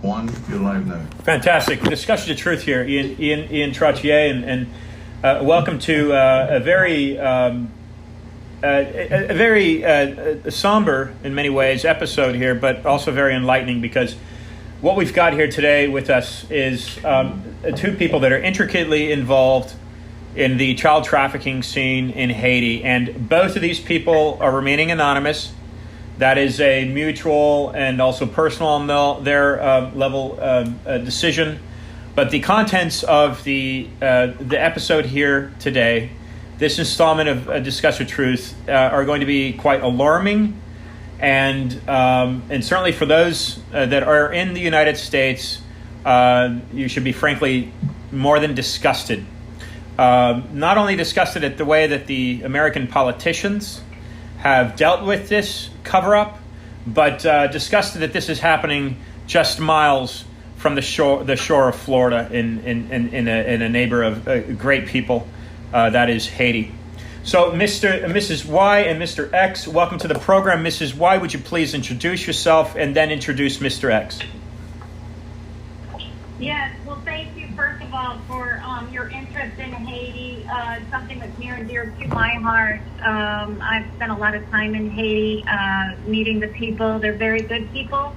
One, you're live now. Fantastic discussion of truth here, Ian Trottier, and welcome to a very somber in many ways episode here, but also very enlightening, because what we've got here today with us is two people that are intricately involved in the child trafficking scene in Haiti, and both of these people are remaining anonymous. That is a mutual and also personal on their level decision. But the contents of the episode here today, this installment of Discuss with Truth, are going to be quite alarming, and certainly for those that are in the United States, you should be frankly more than disgusted. Not only disgusted at the way that the American politicians have dealt with this cover-up, but disgusted that this is happening just miles from the shore of Florida in a neighbor of great people, that is Haiti. So Mrs. Y and Mr. X, welcome to the program. Mrs. Y, would you please introduce yourself and then introduce Mr. X? Yes, well, thank you, first of all, for your interest in Haiti. It's something that's near and dear to my heart. I've spent a lot of time in Haiti, meeting the people. They're very good people.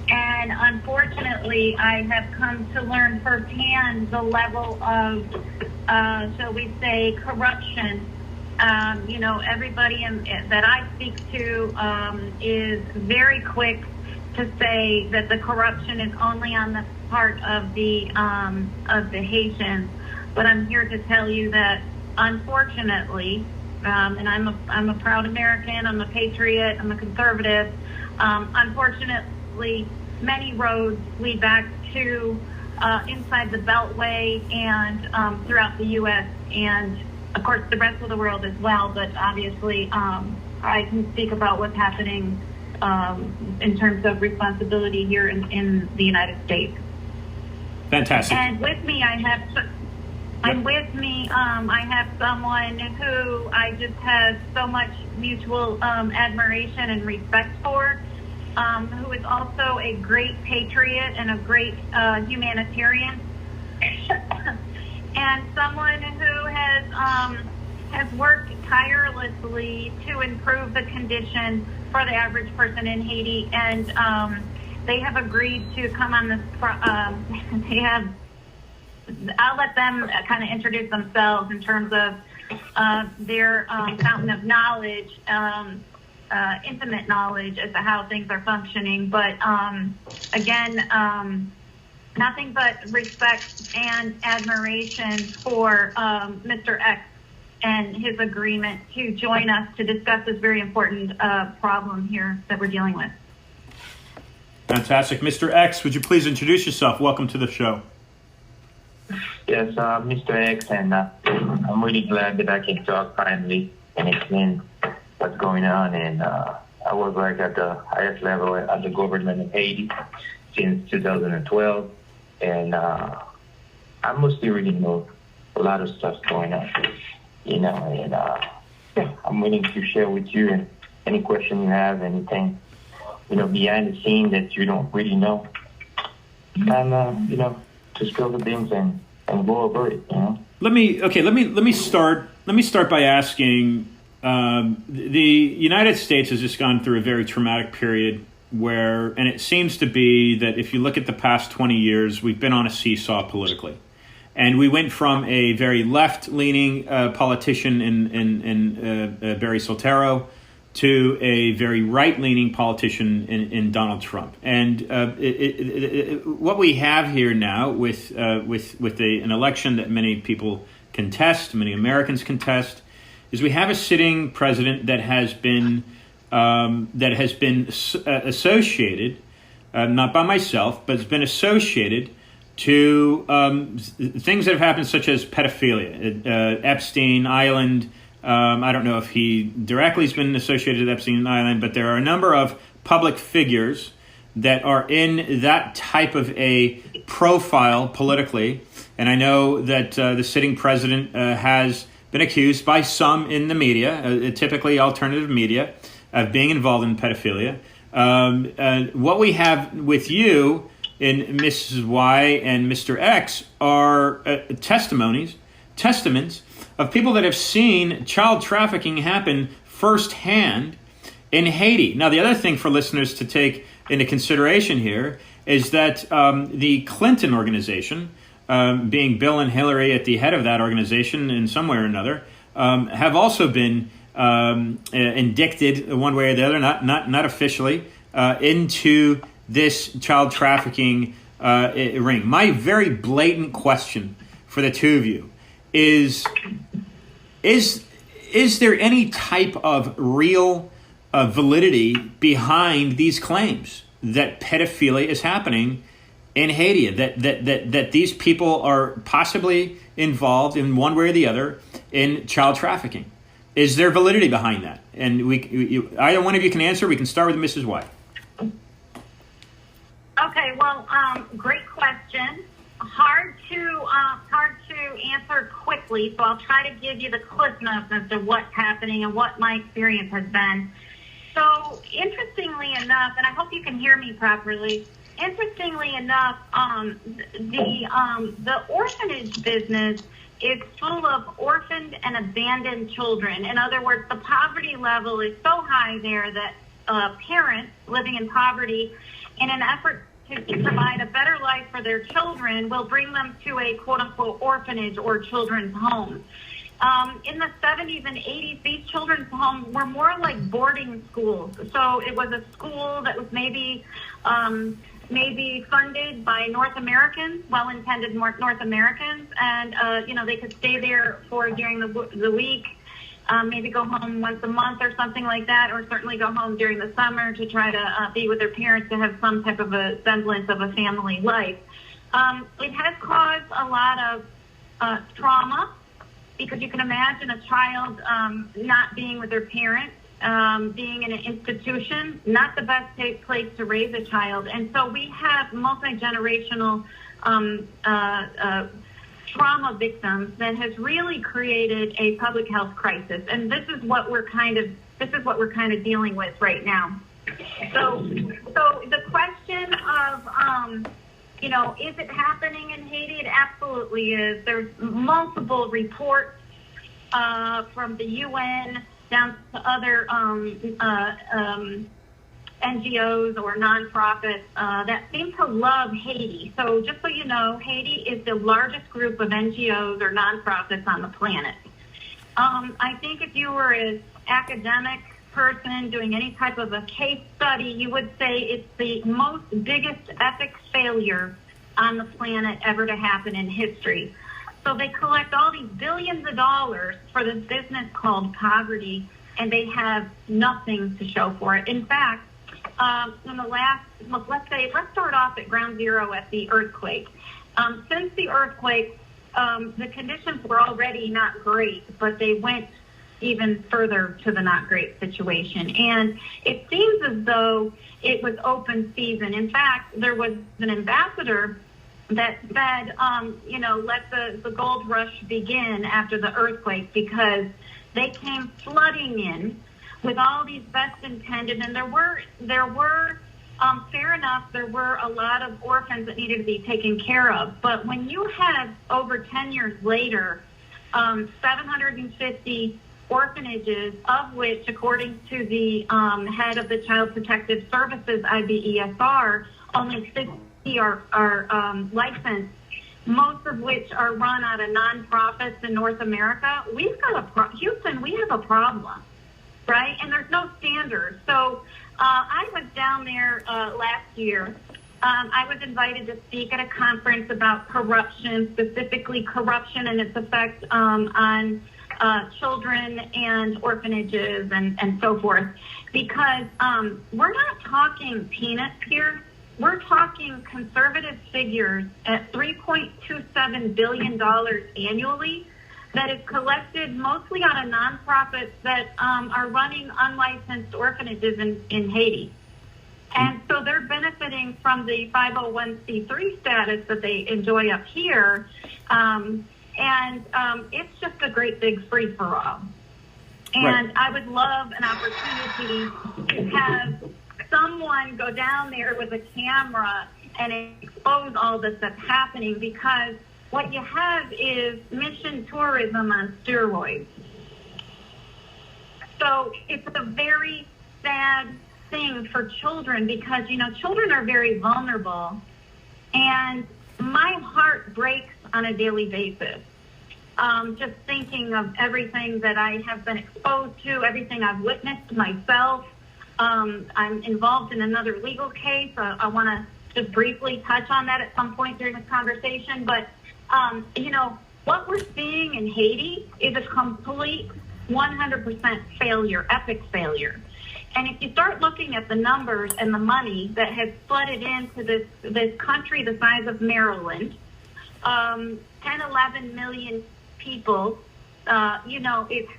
And unfortunately, I have come to learn firsthand the level of, shall we say, corruption. Everybody that I speak to is very quick to say that the corruption is only on the part of the Haitians, but I'm here to tell you that unfortunately, and I'm a proud American, I'm a patriot, I'm a conservative. Unfortunately, many roads lead back to inside the Beltway and throughout the U.S. and of course the rest of the world as well. But obviously, I can speak about what's happening in terms of responsibility here in the United States. Fantastic. And with me, I have someone who I just have so much mutual admiration and respect for, who is also a great patriot and a great humanitarian, and someone who has worked tirelessly to improve the condition for the average person in Haiti, and they have agreed to come on this. I'll let them kind of introduce themselves in terms of their fountain of knowledge, intimate knowledge as to how things are functioning. But again, nothing but respect and admiration for Mr. X and his agreement to join us to discuss this very important problem here that we're dealing with. Fantastic. Mr. X, would you please introduce yourself? Welcome to the show. Yes, Mr. X, and I'm really glad that I can talk finally and explain what's going on. And I was at the highest level at the government of Haiti since 2012, and I mostly really know a lot of stuff going on. And I'm willing to share with you and any question you have, anything, behind the scene that you don't really know. And, to spill the beans and go over it, Let me start by asking, the United States has just gone through a very traumatic period and it seems to be that if you look at the past 20 years, we've been on a seesaw politically. And we went from a very left-leaning politician in Barry Soetoro to a very right-leaning politician in Donald Trump. And what we have here now with an election that many people contest, many Americans contest, is we have a sitting president that has been associated, not by myself, but has been associated to things that have happened, such as pedophilia, Epstein Island. I don't know if he directly has been associated with Epstein Island, but there are a number of public figures that are in that type of a profile politically. And I know that the sitting president has been accused by some in the media, typically alternative media, of being involved in pedophilia. What we have with you in Mrs. Y and Mr. X are testaments of people that have seen child trafficking happen firsthand in Haiti. Now, the other thing for listeners to take into consideration here is that the Clinton organization, being Bill and Hillary at the head of that organization in some way or another, have also been indicted one way or the other, not officially, into this child trafficking ring. My very blatant question for the two of you is there any type of real validity behind these claims that pedophilia is happening in Haiti, that these people are possibly involved in one way or the other in child trafficking? Is there validity behind that? And either one of you can answer. We can start with Mrs. White. Okay, well, great question. Hard to answer quickly, so I'll try to give you the cliff notes as to what's happening and what my experience has been. So, interestingly enough, and I hope you can hear me properly. Interestingly enough, the orphanage business is full of orphaned and abandoned children. In other words, the poverty level is so high there that parents living in poverty, in an effort to provide a better life for their children, will bring them to a quote-unquote orphanage or children's home. In the 70s and 80s, these children's homes were more like boarding schools. So it was a school that was maybe funded by North Americans, well-intended North Americans, and they could stay there for during the week, maybe go home once a month or something like that, or certainly go home during the summer to try to be with their parents to have some type of a semblance of a family life. It has caused a lot of trauma, because you can imagine a child not being with their parents, being in an institution, not the best place to raise a child. And so we have multi-generational trauma victims that has really created a public health crisis. And this is what we're kind of dealing with right now. So the question of is it happening in Haiti? It absolutely is. There's multiple reports from the UN down to other NGOs or nonprofits that seem to love Haiti. So just so you know, Haiti is the largest group of NGOs or nonprofits on the planet. I think if you were an academic person doing any type of a case study, you would say it's the biggest epic failure on the planet ever to happen in history. So they collect all these billions of dollars for this business called poverty, and they have nothing to show for it. In fact, in the last, let's start off at ground zero at the earthquake. Since the earthquake, the conditions were already not great, but they went even further to the not great situation. And it seems as though it was open season. In fact, there was an ambassador that said, let the gold rush begin after the earthquake, because they came flooding in with all these best intended, and there were fair enough, there were a lot of orphans that needed to be taken care of. But when you have over 10 years later, 750 orphanages, of which, according to the head of the Child Protective Services, IBESR, only 60 are licensed, most of which are run out of nonprofits in North America. We've got Houston, we have a problem, right? And there's no standards. So I was down there last year. I was invited to speak at a conference about corruption, specifically corruption and its effect on children and orphanages and so forth, because we're not talking peanuts here. We're talking conservative figures at $3.27 billion annually that is collected mostly out of nonprofits that are running unlicensed orphanages in Haiti. And so they're benefiting from the 501c3 status that they enjoy up here. And it's just a great big free-for-all. And Right. I would love an opportunity to have someone go down there with a camera and expose all this that's happening, because what you have is mission tourism on steroids. So it's a very sad thing for children, because, children are very vulnerable, and my heart breaks on a daily basis. Just thinking of everything that I have been exposed to, everything I've witnessed myself. I'm involved in another legal case. I want to just briefly touch on that at some point during this conversation. But, what we're seeing in Haiti is a complete 100% failure, epic failure. And if you start looking at the numbers and the money that has flooded into this country the size of Maryland, 10, 11 million people, it's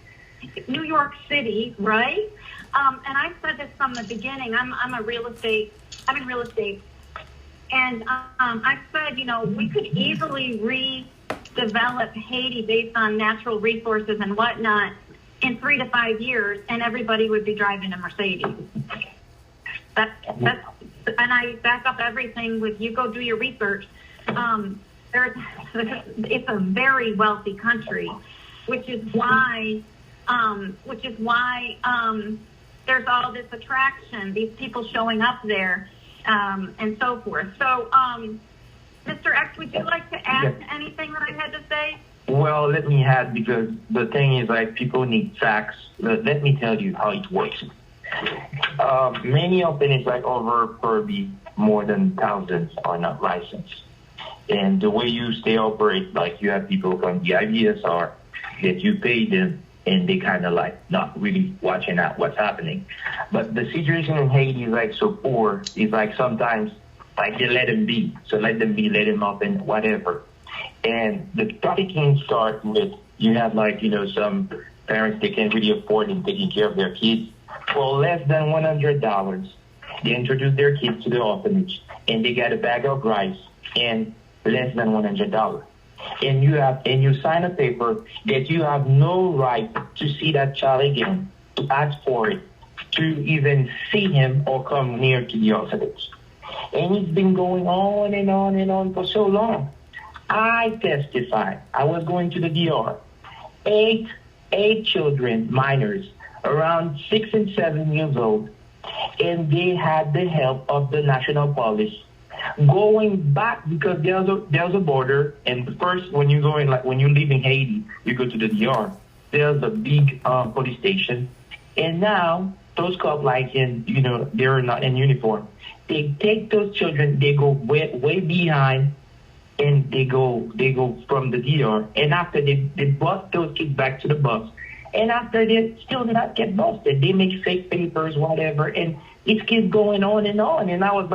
New York City, right? And I said this from the beginning. I'm in real estate, and I said, we could easily redevelop Haiti based on natural resources and whatnot in 3 to 5 years, and everybody would be driving a Mercedes. That's and I back up everything with, you go do your research. It's a very wealthy country, which is why there's all this attraction, these people showing up there, and so forth. So, Mr. X, would you like to add to anything that I had to say? Well, let me add, because the thing is, people need facts. Let me tell you how it works. Many of them is over probably more than thousands are not licensed. And the way you stay operate, you have people from the IBSR that you pay them, and they kind of not really watching out what's happening. But the situation in Haiti is so poor, is sometimes they let them be. So let them be, let them up and whatever. And the trafficking starts with, you have some parents, they can't really afford in taking care of their kids. For less than $100, they introduce their kids to the orphanage, and they get a bag of rice and less than $100. And you sign a paper that you have no right to see that child again, to ask for it, to even see him or come near to the orphanage. And it's been going on and on and on for so long. I testified. I was going to the DR. Eight children, minors, around 6 and 7 years old, and they had the help of the national police going back, because there's a border, and first when you go in, when you live in Haiti, you go to the DR. There's a big police station, and now those cops, they're not in uniform. They take those children, they go way behind, and they go from the DR, and after they bust those kids back to the bus, and after they still not get busted, they make fake papers, whatever, and it keeps going on and on. And I was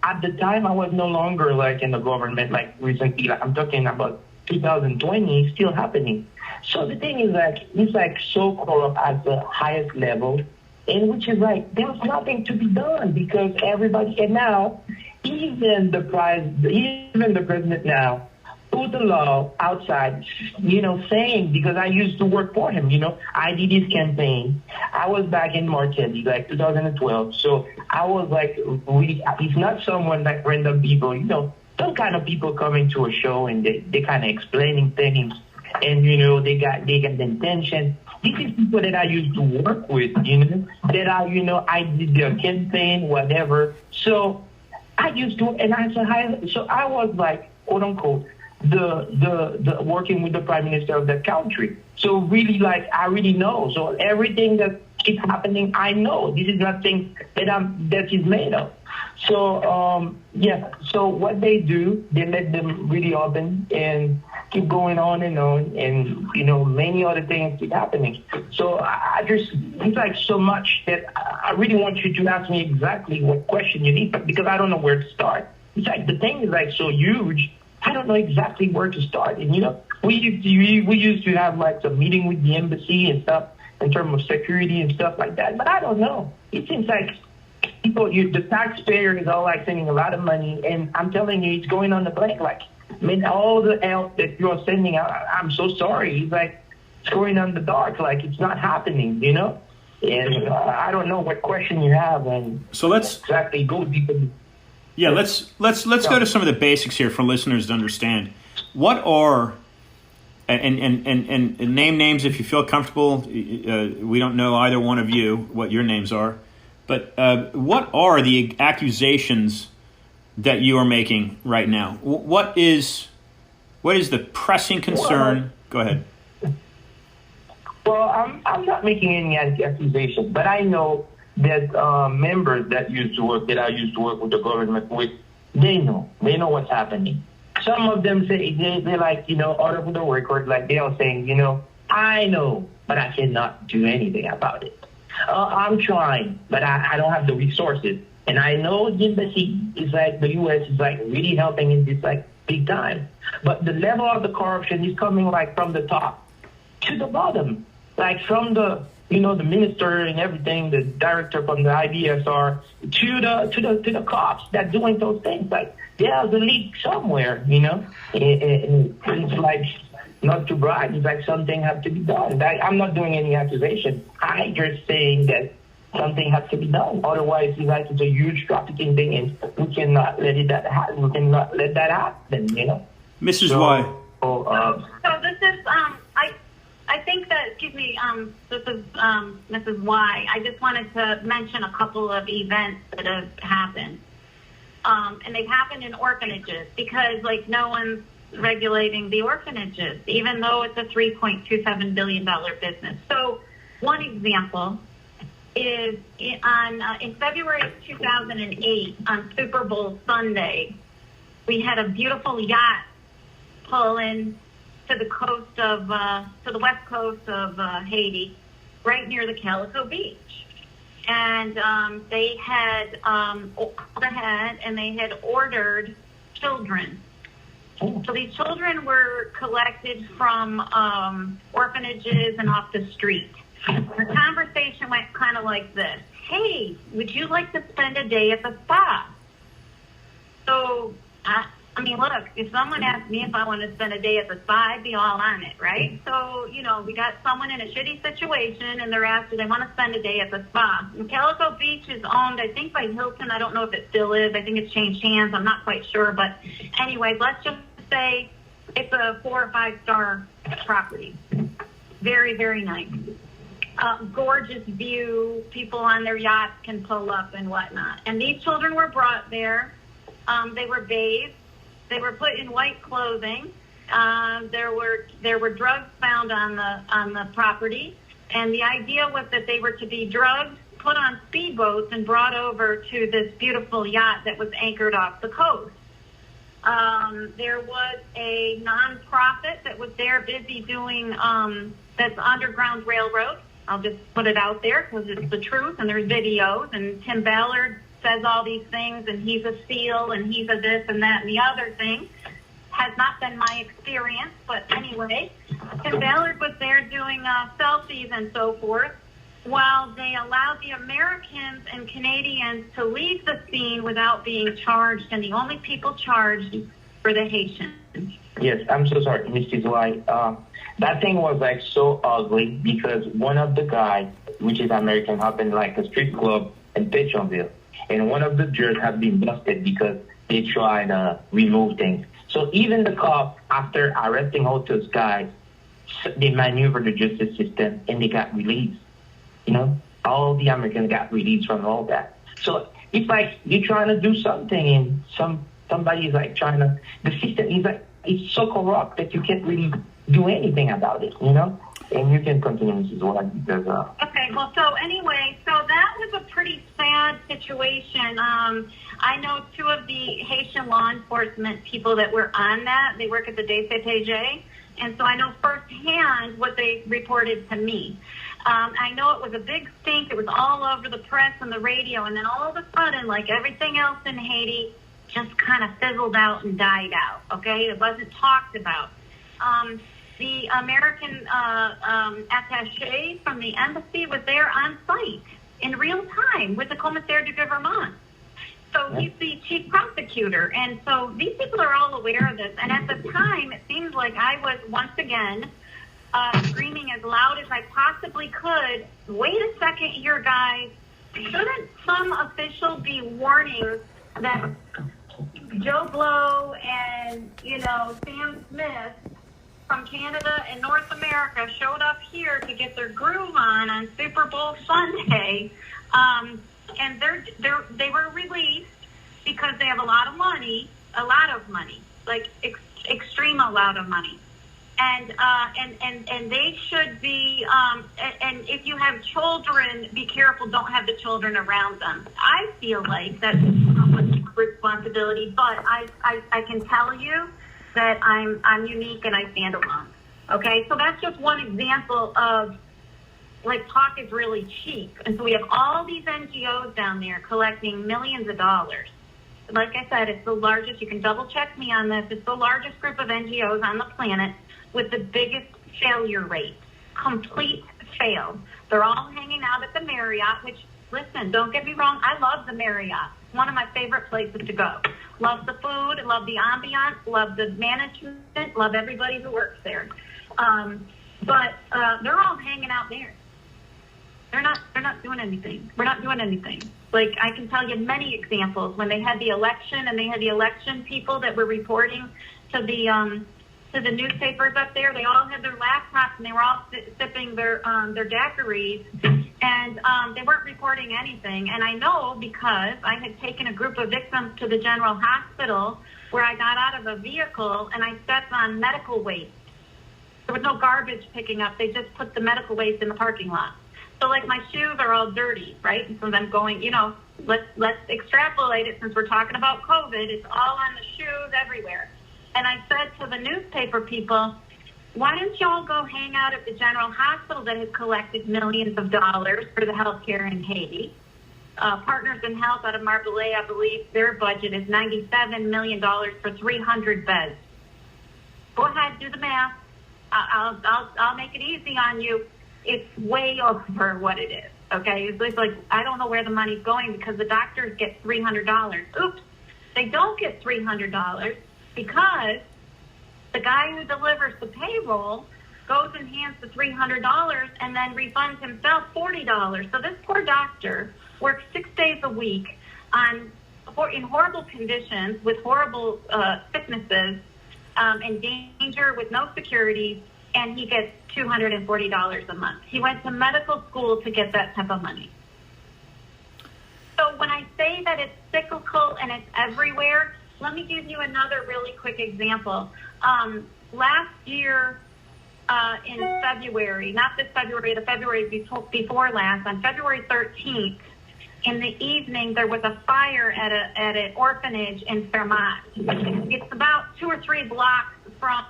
at the time, I was no longer in the government, recently, I'm talking about 2020, it's still happening. So the thing is it's so corrupt at the highest level, and which is there's nothing to be done, because everybody, and now, even the president now put the law outside, saying, because I used to work for him, I did his campaign. I was back in Martelli, 2012. So I was really, it's not someone random people, some kind of people coming to a show and they kind of explaining things, and, they got the intention. This is people that I used to work with, that I did their campaign, whatever. So I used to, and I was quote unquote, the working with the prime minister of that country. So really, I really know. So everything that is happening, I know. This is nothing that is made up. So So what they do, they let them really open and keep going on, and many other things keep happening. So I just, it's so much that I really want you to ask me exactly what question you need, because I don't know where to start. It's the thing is so huge. I don't know exactly where to start. And we used to have some meeting with the embassy and stuff in terms of security and stuff like that. But I don't know. It seems people, the taxpayer is all sending a lot of money, and I'm telling you, it's going on the blank. All the help that you're sending out, I'm so sorry. It's going on the dark. It's not happening. And I don't know what question you have, and so let's exactly go deeper. Yeah, let's go to some of the basics here for listeners to understand. What are and name names if you feel comfortable. We don't know either one of you what your names are, but what are the accusations that you are making right now? What is the pressing concern? Go ahead. Well, I'm not making any accusation, but I know that members that I used to work with the government with, they know what's happening. Some of them say they like, out of the record, like they are saying, I know, but I cannot do anything about it. I'm trying, but I don't have the resources. And I know the embassy is like, the U.S. is like really helping in this like big time. But the level of the corruption is coming like from the top to the bottom, like from the the minister and everything, the director from the IBSR to the cops that doing those things. Like there's a leak somewhere, and it's like not to brag. It's like something has to be done. I'm not doing any accusation. I just saying that something has to be done. Otherwise, it's a huge trafficking thing, and we cannot let that happen. We cannot let that happen. Mrs. Y. So this is I think that, excuse me, this is Mrs. Y. I just wanted to mention a couple of events that have happened. And they've happened in orphanages because, no one's regulating the orphanages, even though it's a $3.27 billion business. So one example is in February of 2008, on Super Bowl Sunday, we had a beautiful yacht pull in to the west coast of Haiti, right near the Calico Beach, and they had ordered children. So these children were collected from orphanages and off the street. The conversation went kind of like this: "Hey, would you like to spend a day at the spa?" So I mean, look, if someone asked me if I want to spend a day at the spa, I'd be all on it, right? So, we got someone in a shitty situation, and they're asked, do they want to spend a day at the spa? And Calico Beach is owned, I think, by Hilton. I don't know if it still is. I think it's changed hands. I'm not quite sure. But anyways, let's just say it's a 4 or 5 star property. Very, very nice. Gorgeous view. People on their yachts can pull up and whatnot. And these children were brought there. They were bathed. They were put in white clothing. There were drugs found on the property, and the idea was that they were to be drugged, put on speedboats, and brought over to this beautiful yacht that was anchored off the coast. There was a nonprofit that was there, busy doing that's Underground Railroad. I'll just put it out there because it's the truth, and there's videos. And Tim Ballard says all these things, and he's a SEAL, and he's a this and that and the other thing. Has not been my experience, but anyway, Tim Ballard was there doing selfies and so forth, while they allowed the Americans and Canadians to leave the scene without being charged, and the only people charged were the Haitians. Yes, I'm so sorry, Mrs. White. That thing was so ugly because one of the guys, which is American, happened a street club in Pétionville. And one of the jurors have been busted because they tried to remove things. So even the cops, after arresting all those guys, they maneuvered the justice system and they got released. All the Americans got released from all that. So it's like you're trying to do something and somebody is trying to, the system is it's so corrupt that you can't really do anything about it, And you can continue, Mrs. White, because... Okay, well, so anyway, so that was a pretty sad situation. I know 2 of the Haitian law enforcement people that were on that. They work at the DCPJ, and so I know firsthand what they reported to me. I know it was a big stink. It was all over the press and the radio, and then all of a sudden, like everything else in Haiti, just kind of fizzled out and died out, okay? It wasn't talked about. The American attaché from the embassy was there on site in real time with the commissaire du gouvernement. So he's the chief prosecutor. And so these people are all aware of this. And at the time, it seems like I was once again screaming as loud as I possibly could, wait a second here, guys. Shouldn't some official be warning that Joe Blow and, Sam Smith from Canada and North America showed up here to get their groove on Super Bowl Sunday. And they were released because they have a lot of money, like extreme amount of money. And they should be, and if you have children, be careful, don't have the children around them. I feel like that's someone's responsibility, but I can tell you that I'm unique and I stand alone. Okay, so that's just one example of, like, talk is really cheap. And so we have all these NGOs down there collecting millions of dollars. Like I said, it's the largest, you can double check me on this, it's the largest group of NGOs on the planet with the biggest failure rate, complete fail. They're all hanging out at the Marriott, which, listen, don't get me wrong, I love the Marriott. It's one of my favorite places to go. Love the food, love the ambiance, love the management, love everybody who works there. But they're all hanging out there. They're not doing anything. We're not doing anything. Like, I can tell you many examples when they had the election and they had the election people that were reporting to the newspapers up there. They all had their laptops and they were all sipping their daiquiris, and they weren't reporting anything. And I know because I had taken a group of victims to the general hospital where I got out of a vehicle and I stepped on medical waste. There was no garbage picking up. They just put the medical waste in the parking lot. So, like, my shoes are all dirty, right? And so I'm going, let's extrapolate it since we're talking about COVID. It's all on the shoes everywhere. And I said to the newspaper people, why don't y'all go hang out at the general hospital that has collected millions of dollars for the healthcare in Haiti? Partners in Health out of Marseille, I believe their budget is $97 million for 300 beds. Go ahead, do the math. I'll make it easy on you. It's way over what it is, okay? It's like, I don't know where the money's going because the doctors get $300. Oops, they don't get $300 because the guy who delivers the payroll goes and hands the $300 and then refunds himself $40. So this poor doctor works 6 days a week in horrible conditions with horrible sicknesses, in danger with no security, and he gets $240 a month. He went to medical school to get that type of money. So when I say that it's cyclical and it's everywhere, let me give you another really quick example. Last year in February, not this February, the February before last, on February 13th, in the evening, there was a fire at an orphanage in Fairmont. It's about 2 or 3 blocks from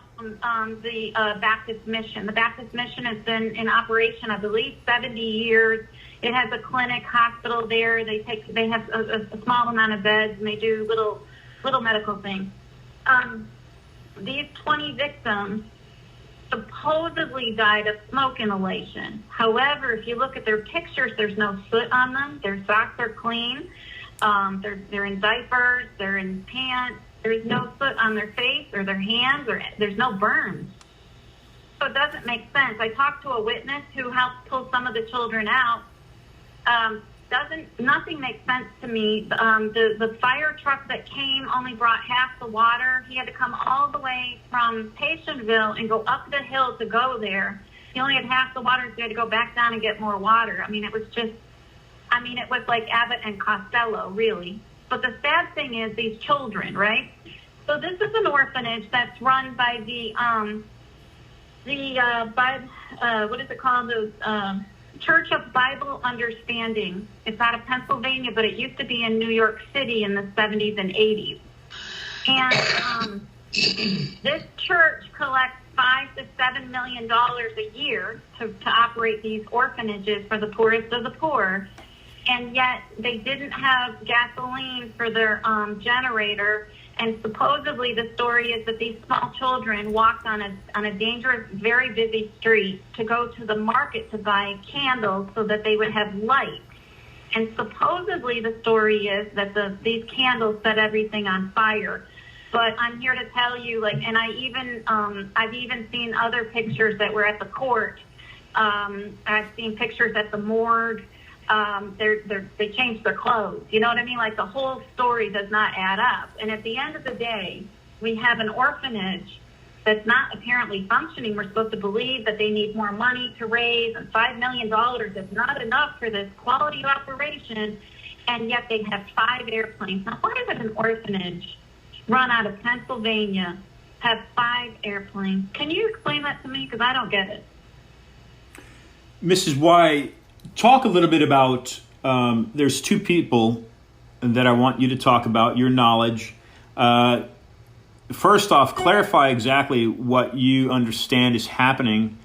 the Baptist Mission. The Baptist Mission has been in operation, I believe, 70 years. It has a clinic, hospital there. They have a small amount of beds, and they do little medical things. These 20 victims supposedly died of smoke inhalation. However, if you look at their pictures, there's no soot on them. Their socks are clean. They're in diapers. They're in pants. There's no soot on their face or their hands, or there's no burns. So it doesn't make sense. I talked to a witness who helped pull some of the children out. Nothing makes sense to me. The fire truck that came only brought half the water. He had to come all the way from Patientville and go up the hill to go there. He only had half the water, so he had to go back down and get more water. It was like Abbott and Costello, really. But the sad thing is these children, right? So this is an orphanage that's run by what is it called? The Church of Bible Understanding. It's out of Pennsylvania, but it used to be in New York City in the 70s and 80s. And this church collects $5 to $7 million a year to operate these orphanages for the poorest of the poor. And yet they didn't have gasoline for their generator. And supposedly the story is that these small children walked on a dangerous, very busy street to go to the market to buy candles so that they would have light. And supposedly the story is that these candles set everything on fire. But I'm here to tell you, and I've even seen other pictures that were at the court. I've seen pictures at the morgue. they change their clothes. You know what I mean? Like the whole story does not add up. And at the end of the day, we have an orphanage that's not apparently functioning. We're supposed to believe that they need more money to raise, and $5 million is not enough for this quality operation, and yet they have 5 airplanes. Now, why does an orphanage run out of Pennsylvania have 5 airplanes? Can you explain that to me? Because I don't get it. Mrs. Y, talk a little bit about, there's 2 people that I want you to talk about, your knowledge. First off, clarify exactly what you understand is happening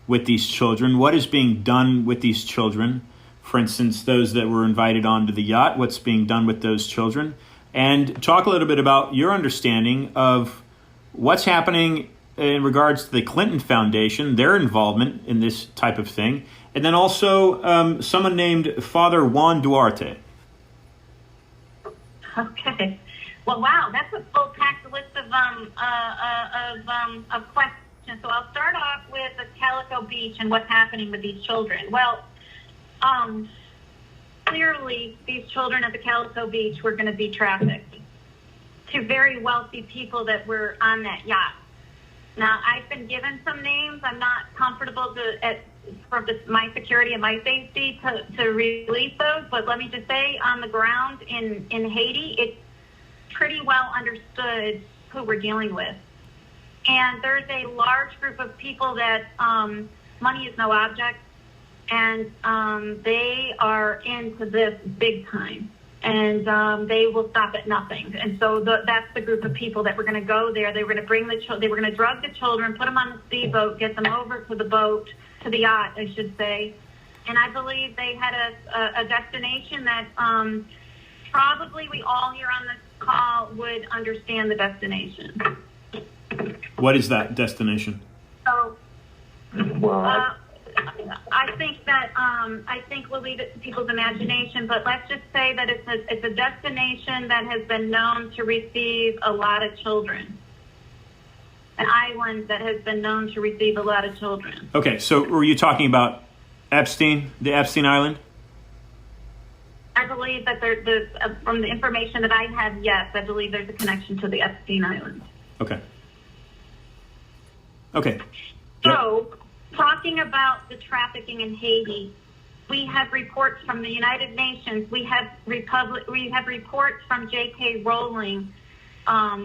with these children. What is being done with these children? For instance, those that were invited onto the yacht, what's being done with those children? And talk a little bit about your understanding of what's happening in regards to the Clinton Foundation, their involvement in this type of thing, and then also someone named Father Juan Duarte. Okay. Well, wow, that's a full-packed list of questions. So I'll start off with the Calico Beach and what's happening with these children. Well, clearly these children at the Calico Beach were going to be trafficked to very wealthy people that were on that yacht. Now, I've been given some names. I'm not comfortable for my security and my safety to release those, but let me just say, on the ground in Haiti, it's pretty well understood who we're dealing with. And there's a large group of people that money is no object, and they are into this big time. And they will stop at nothing. And so that's the group of people that were going to go there. They were going to bring they were going to drug the children, put them on the speedboat, get them over to the boat, to the yacht, I should say. And I believe they had a destination that probably we all here on this call would understand the destination. What is that destination? So, Well, I think that I think we'll leave it to people's imagination, but let's just say that it's a destination that has been known to receive a lot of children. An island that has been known to receive a lot of children. Okay, so were you talking about Epstein, the Epstein Island? I believe that from the information that I have, yes, I believe there's a connection to the Epstein Island. Okay. So, talking about the trafficking in Haiti, we have reports from the United Nations. We have reports from J.K. Rowling.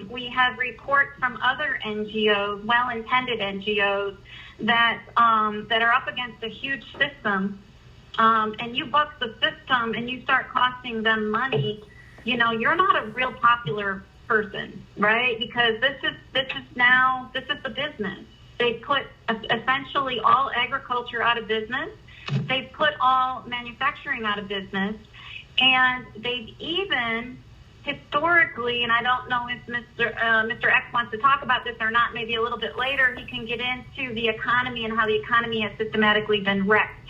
We have reports from other NGOs, well-intended NGOs, that are up against a huge system. And you buck the system and you start costing them money, you're not a real popular person, right? Because this is the business. They put essentially all agriculture out of business. They've put all manufacturing out of business. And they've even historically, and I don't know if Mr. X wants to talk about this or not, maybe a little bit later, he can get into the economy and how the economy has systematically been wrecked.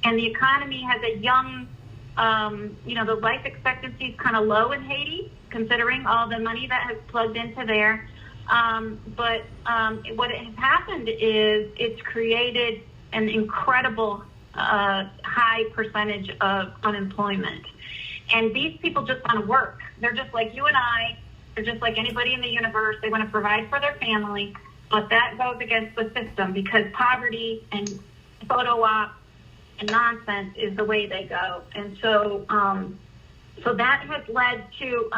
And the economy has a young, the life expectancy is kind of low in Haiti, considering all the money that has plugged into there. But what has happened is it's created an incredible high percentage of unemployment. And these people just want to work. They're just like you and I. They're just like anybody in the universe. They want to provide for their family. But that goes against the system because poverty and photo op and nonsense is the way they go. And so that has led to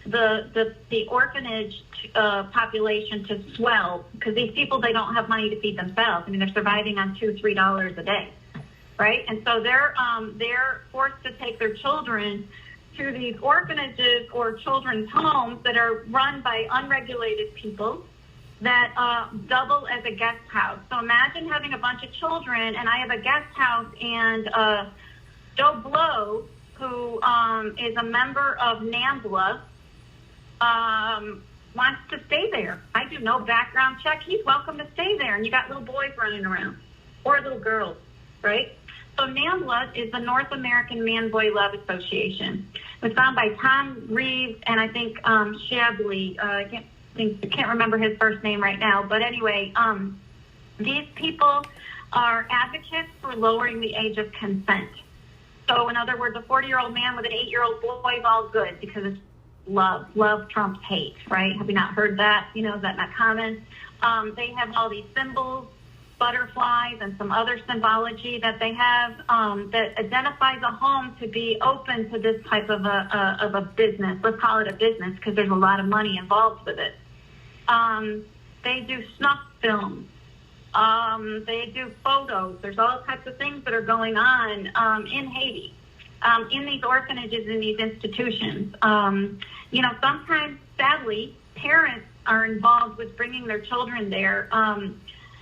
the orphanage population to swell because these people, they don't have money to feed themselves. I mean, they're surviving on $2-3 a day, right? And so they're forced to take their children to these orphanages or children's homes that are run by unregulated people that double as a guest house. So imagine having a bunch of children, and I have a guest house, and Joe Blow, who is a member of NAMBLA, wants to stay there. I do no background check. He's welcome to stay there, and you got little boys running around, or little girls, right? So NAMBLA is the North American Man-Boy Love Association. It was founded by Tom Reeves and I think Shabley. I can't remember his first name right now. But anyway, these people are advocates for lowering the age of consent. So in other words, a 40-year-old man with an 8-year-old boy is all good because it's love. Love trumps hate, right? Have you not heard that? You know, is that not common? They have all these symbols, butterflies, and some other symbology that they have that identifies a home to be open to this type of a business. Let's call it a business because there's a lot of money involved with it. They do snuff films. They do photos. There's all types of things that are going on in Haiti, in these orphanages, in these institutions. You know, sometimes, sadly, parents are involved with bringing their children there.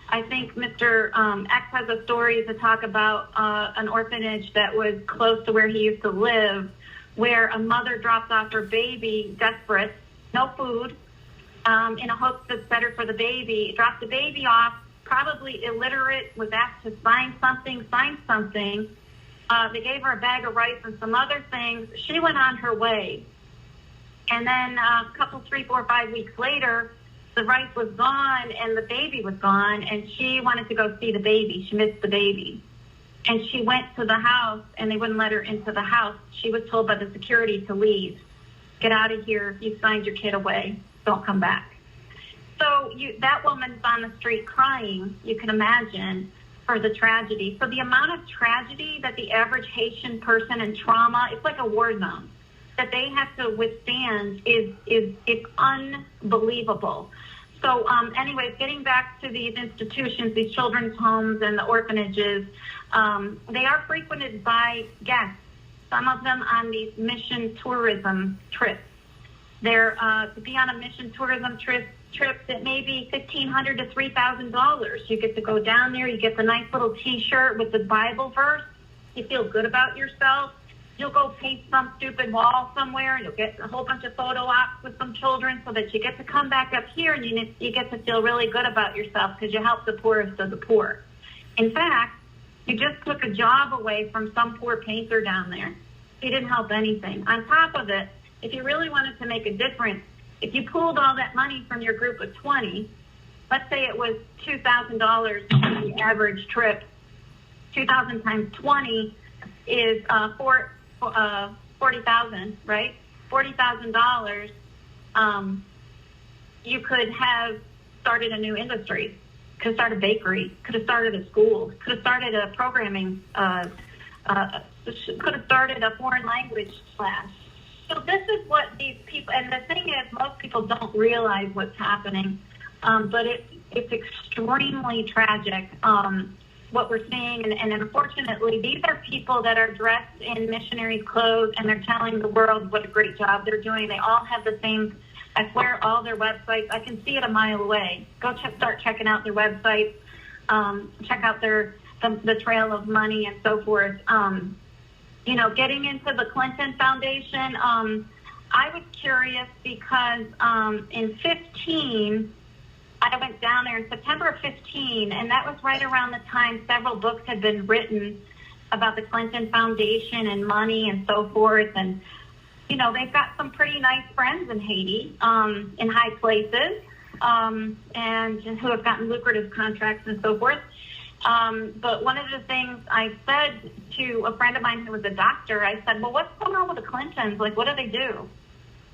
I think Mr. X has a story to talk about an orphanage that was close to where he used to live, where a mother drops off her baby, desperate, no food, in a hope that's better for the baby, dropped the baby off, probably illiterate, was asked to sign something. They gave her a bag of rice and some other things. She went on her way. And then a couple, 3, 4, 5 weeks later, the rice was gone and the baby was gone, and she wanted to go see the baby. She missed the baby. And she went to the house, and they wouldn't let her into the house. She was told by the security to leave. Get out of here. You signed your kid away. Don't come back. So that woman's on the street crying, you can imagine, for the tragedy. So the amount of tragedy that the average Haitian person and trauma, it's like a war zone, that they have to withstand it's unbelievable. So anyways, getting back to these institutions, these children's homes and the orphanages, they are frequented by guests, some of them on these mission tourism trips. They're to be on a mission tourism trip that may be $1,500 to $3,000. You get to go down there, you get the nice little T-shirt with the Bible verse, you feel good about yourself. You'll go paint some stupid wall somewhere, and you'll get a whole bunch of photo ops with some children so that you get to come back up here and you get to feel really good about yourself because you help the poorest of the poor. In fact, you just took a job away from some poor painter down there. You didn't help anything. On top of it, if you really wanted to make a difference, if you pooled all that money from your group of 20, let's say it was $2,000 for the average trip, 2,000 times 20 is 40,000, right? $40,000. You could have started a new industry. Could have started a bakery. Could have started a school. Could have started a programming. Could have started a foreign language class. So this is what these people. And the thing is, most people don't realize what's happening, but it's extremely tragic. What we're seeing, and unfortunately, these are people that are dressed in missionary clothes, and they're telling the world what a great job they're doing. They all have the same, I swear, all their websites. I can see it a mile away. Go start checking out their websites, check out the trail of money and so forth. You know, getting into the Clinton Foundation, I was curious because in 15, I went down there in September of 15, and that was right around the time several books had been written about the Clinton Foundation and money and so forth. And, you know, they've got some pretty nice friends in Haiti, in high places, and who have gotten lucrative contracts and so forth. But one of the things I said to a friend of mine who was a doctor, I said, well, what's going on with the Clintons? Like, what do they do?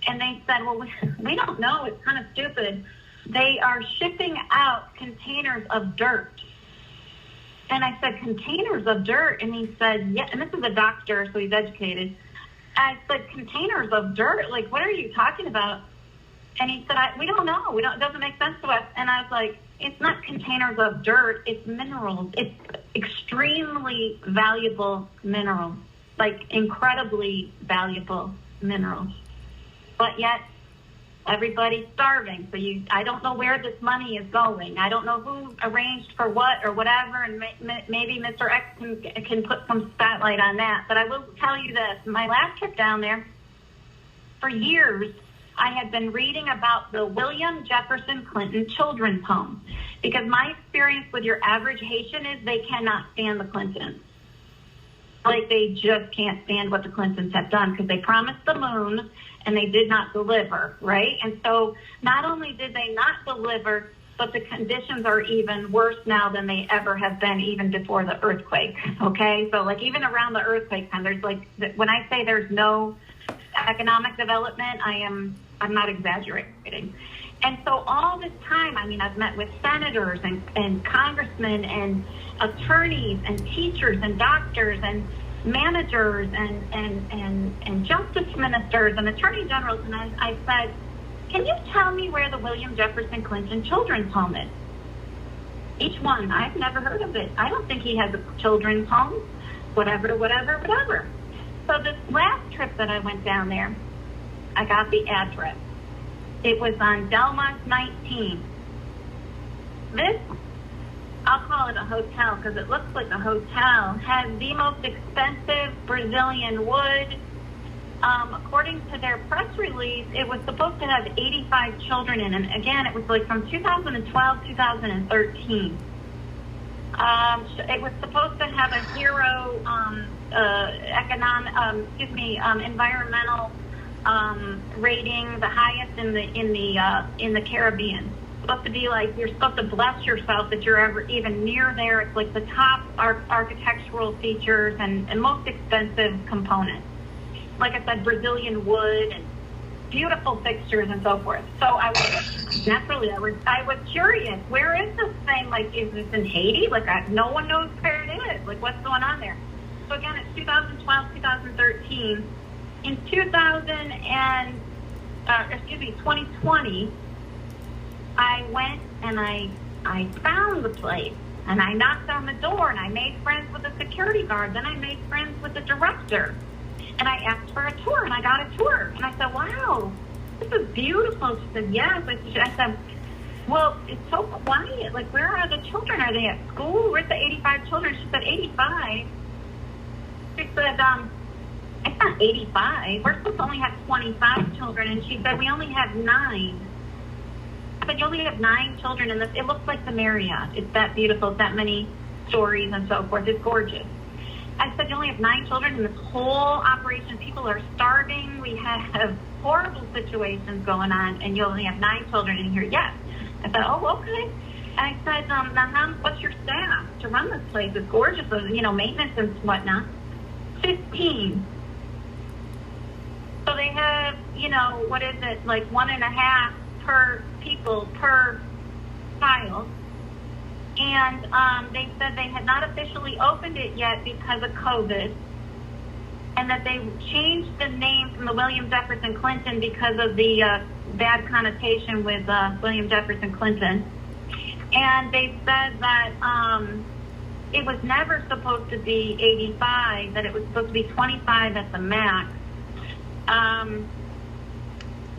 And they said, well, we don't know. It's kind of stupid. They are shipping out containers of dirt. And I said, containers of dirt? And he said, yeah. And this is a doctor, so he's educated. I said, containers of dirt? Like, what are you talking about? And he said, we don't know. It doesn't make sense to us. And I was like, it's not containers of dirt. It's minerals. It's extremely valuable minerals, like incredibly valuable minerals. But yet, everybody's starving. So I don't know where this money is going. I don't know who arranged for what or whatever, and maybe Mr. X can put some spotlight on that. But I will tell you this. My last trip down there, for years, I had been reading about the William Jefferson Clinton Children's Home, because my experience with your average Haitian is they cannot stand the Clintons. Like, they just can't stand what the Clintons have done, because they promised the moon and they did not deliver, right? And so not only did they not deliver, but the conditions are even worse now than they ever have been, even before the earthquake. Okay, so like even around the earthquake time, there's like when I say there's no economic development, I'm not exaggerating. And so all this time, I mean, I've met with senators and congressmen and attorneys and teachers and doctors and managers and justice ministers and attorney generals, and I said, can you tell me where the William Jefferson Clinton Children's Home is? Each one. I've never heard of it. I don't think he has a children's home, whatever. So this last trip that I went down there, I got the address. It was on Delmont 19. This, I'll call it a hotel because it looks like a hotel, has the most expensive Brazilian wood. According to their press release, it was supposed to have 85 children in it. And again, it was like from 2012, 2013. It was supposed to have a hero environmental rating, the highest in the Caribbean. It's supposed to be like you're supposed to bless yourself that you're ever even near there. It's like the top architectural features and most expensive components. Like I said, Brazilian wood and beautiful fixtures and so forth. So I was curious. Where is this thing? Like, is this in Haiti? Like, no one knows where it is. Like, what's going on there? So again, it's 2012, 2013. In 2020, I went and I found the place. And I knocked on the door and I made friends with the security guard. Then I made friends with the director. And I asked for a tour, and I got a tour. And I said, wow, this is beautiful. She said, yes. I said, well, it's so quiet. Like, where are the children? Are they at school? Where's the 85 children? She said, 85? She said, it's not 85. We're supposed to only have 25 children. And she said, we only have 9. I said, you only have 9 children in this. It looks like the Marriott. It's that beautiful. It's that many stories and so forth. It's gorgeous. I said, you only have 9 children in this whole operation. People are starving. We have horrible situations going on, and you only have 9 children in here. Yes. I said, oh, okay. And I said, now, what's your staff to run this place? It's gorgeous, maintenance and whatnot. 15. So they have, what is it, like 1.5 per people per child. And they said they had not officially opened it yet because of COVID, and that they changed the name from the William Jefferson Clinton because of the bad connotation with William Jefferson Clinton. And they said that it was never supposed to be 85, that it was supposed to be 25 at the max.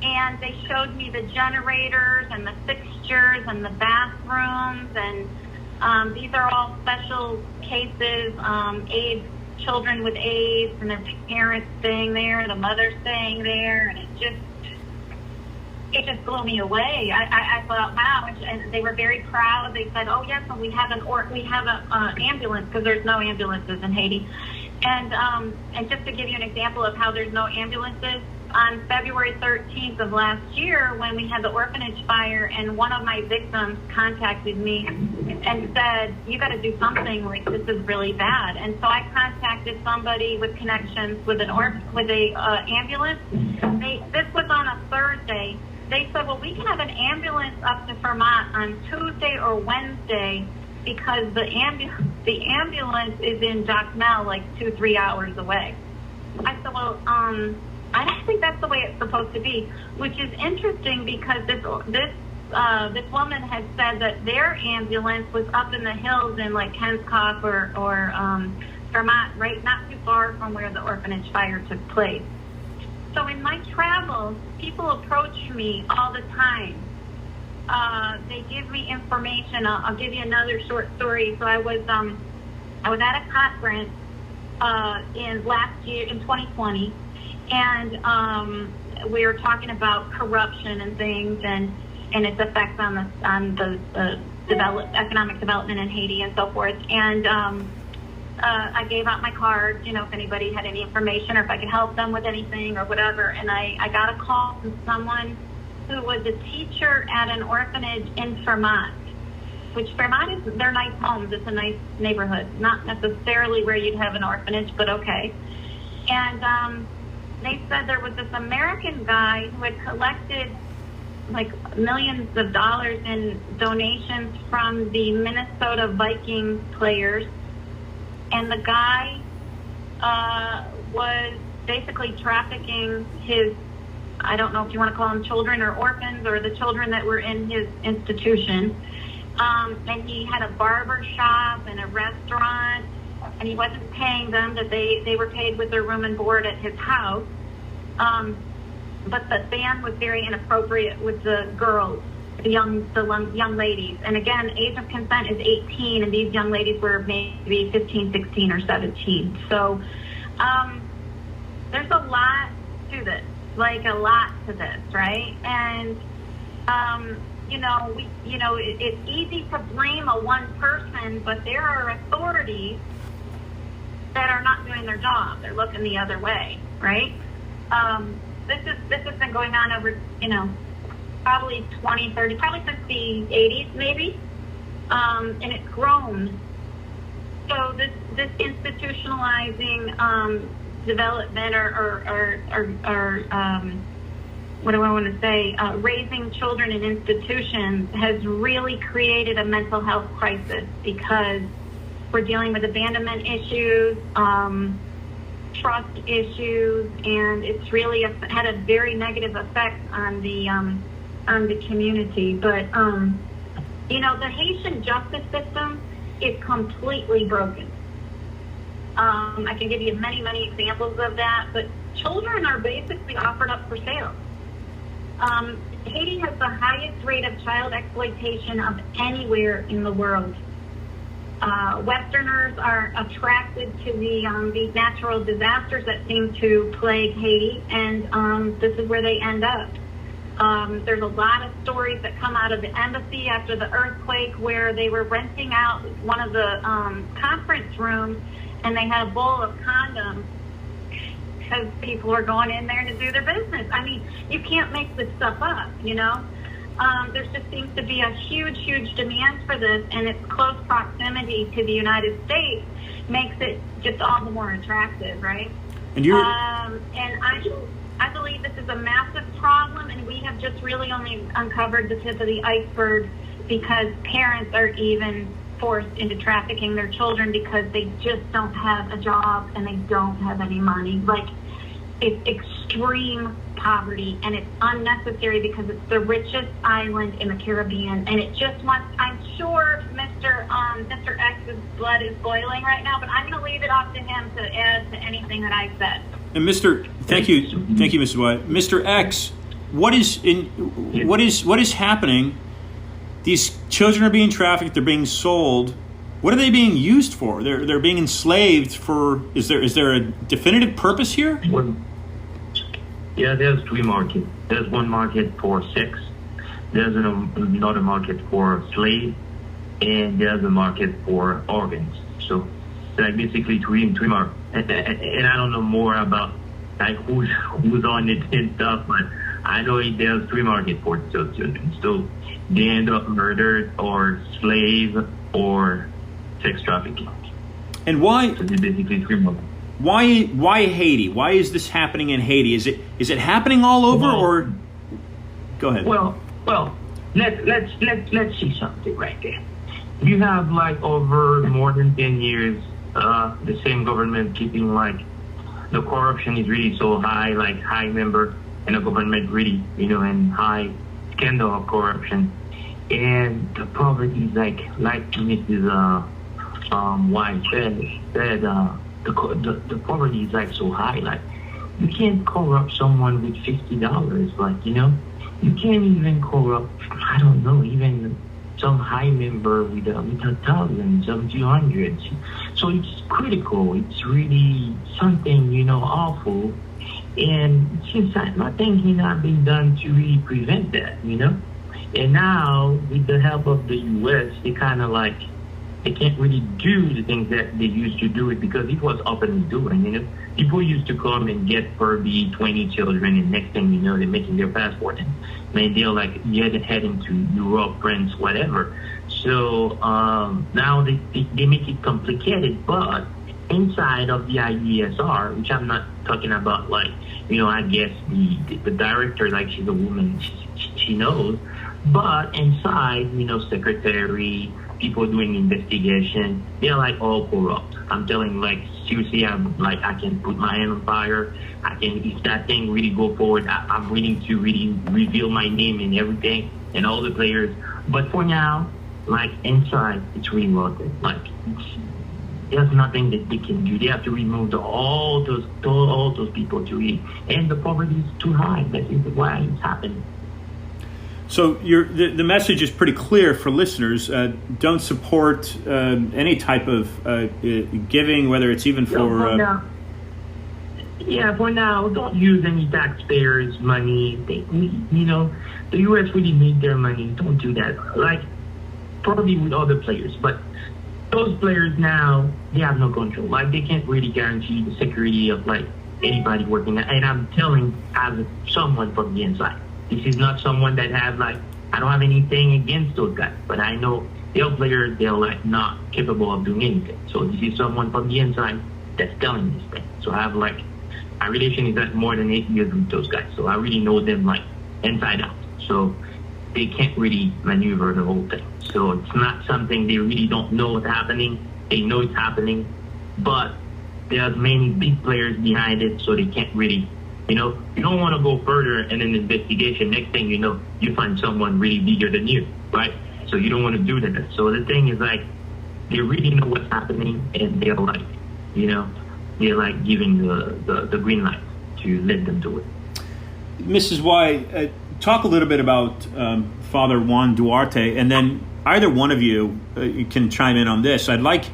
And they showed me the generators and the fixtures and the bathrooms, and these are all special cases, AIDS, children with AIDS and their parents staying there, the mother staying there, and it just blew me away. I thought, wow, and they were very proud. They said, oh yes, and we have an ambulance, because there's no ambulances in Haiti. And just to give you an example of how there's no ambulances, on February 13th of last year, when we had the orphanage fire, and one of my victims contacted me and said, you got to do something, like this is really bad. And so I contacted somebody with connections with an ambulance. This was on a Thursday. They said, well, we can have an ambulance up to Vermont on Tuesday or Wednesday, because the ambulance is in Jacmel, like 2-3 hours away. I said, well, I don't think that's the way it's supposed to be, which is interesting, because this woman had said that their ambulance was up in the hills in like Kenscock or Vermont, right, not too far from where the orphanage fire took place. So in my travels, people approach me all the time. They give me information. I'll give you another short story. So I was at a conference last year in 2020. And we were talking about corruption and things, and its effects on the economic development in Haiti and so forth. And I gave out my cards, if anybody had any information or if I could help them with anything or whatever. And I got a call from someone who was a teacher at an orphanage in Vermont, which Vermont is, they're nice homes. It's a nice neighborhood. Not necessarily where you'd have an orphanage, but okay. And they said there was this American guy who had collected like millions of dollars in donations from the Minnesota Viking players. And the guy was basically trafficking his, I don't know if you want to call them children or orphans or the children that were in his institution. And he had a barber shop and a restaurant, and he wasn't paying them, that they were paid with their room and board at his house. But the band was very inappropriate with the girls, the young ladies. And again, age of consent is 18, and these young ladies were maybe 15, 16, or 17. So there's a lot to this, like a lot to this, right? And it's easy to blame a one person, but there are authorities that are not doing their job. They're looking the other way, right? This has been going on over, probably 20, 30, probably since the 80s, maybe, and it's grown. So this institutionalizing development or what do I want to say, raising children in institutions has really created a mental health crisis, because we're dealing with abandonment issues, trust issues, and it's really had a very negative effect on the community. But the Haitian justice system is completely broken. I can give you many, many examples of that, but children are basically offered up for sale. Haiti has the highest rate of child exploitation of anywhere in the world. Westerners are attracted to these natural disasters that seem to plague Haiti, and this is where they end up. There's a lot of stories that come out of the embassy after the earthquake, where they were renting out one of the conference rooms, and they had a bowl of condoms because people were going in there to do their business. I mean, you can't make this stuff up, There just seems to be a huge, huge demand for this, and its close proximity to the United States makes it just all the more attractive, right? And you, and I believe this is a massive problem, and we have just really only uncovered the tip of the iceberg, because parents are even forced into trafficking their children because they just don't have a job and they don't have any money. Like, it's extreme poverty, and it's unnecessary because it's the richest island in the Caribbean, and it just wants, I'm sure Mr. X's blood is boiling right now, but I'm going to leave it off to him to add to anything that I said. And thank you, Mrs. White. Mr. X, what is happening? These children are being trafficked. They're being sold. What are they being used for? They're being enslaved for. Is there a definitive purpose here? Well, yeah, there's three markets. There's one market for sex. There's another market for slaves, and there's a market for organs. So, like basically three markets. And I don't know more about like who's on it and stuff, but I know there's three markets for children. So they end up murdered or slave or sex trafficking. And why? So they basically three markets. Why Haiti? Why is this happening in Haiti? Is it happening all over, or go ahead? Well, let's see something right there. You have like over more than 10 years, the same government keeping like the corruption is really so high, like high member in the government really, and high scandal of corruption, and the poverty is like Mrs. White said. The poverty is like so high, like you can't corrupt someone with $50, like you can't even corrupt, I don't know, even some high member with thousands of 200s. So it's critical. It's really something awful, and since nothing has been done to really prevent that, And now with the help of the U.S., they kind of like they can't really do the things that they used to do it because it was openly doing. People used to come and get Furby 20 children, and next thing you know, they're making their passport, and man, they're like heading to Europe, France, whatever. So now they make it complicated, but inside of the IESR, which I'm not talking about, like, I guess the director, like, she's a woman, she knows, but inside, secretary, people doing investigation, they're like all corrupt. I'm telling, like, seriously, I can put my hand on fire. If that thing really go forward, I'm willing to really reveal my name and everything and all the players. But for now, like, inside, it's really rotten. Like, there's nothing that they can do. They have to remove all those people to eat, and the poverty is too high. That is why it's happening. So the message is pretty clear for listeners. Don't support any type of giving, whether it's even for... for now, don't use any taxpayers' money. The U.S. really need their money. Don't do that. Like, probably with other players, but those players now, they have no control. Like, they can't really guarantee the security of, like, anybody working. And I'm telling as someone from the inside. This is not someone that has, like, I don't have anything against those guys, but I know their players, they're, like, not capable of doing anything. So this is someone from the inside that's telling this thing. So I have, like, my relation is like more than 8 years with those guys. So I really know them, like, inside out. So they can't really maneuver the whole thing. So it's not something they really don't know what's happening. They know it's happening, but there's many big players behind it, so they can't really, you don't want to go further in an investigation. Next thing you know, you find someone really bigger than you, right? So you don't want to do that. So the thing is, like, they really know what's happening, and they're like, they're like giving the green light to let them do it. Mrs. Y, talk a little bit about Father Juan Duarte, and then either one of you can chime in on this. I'd like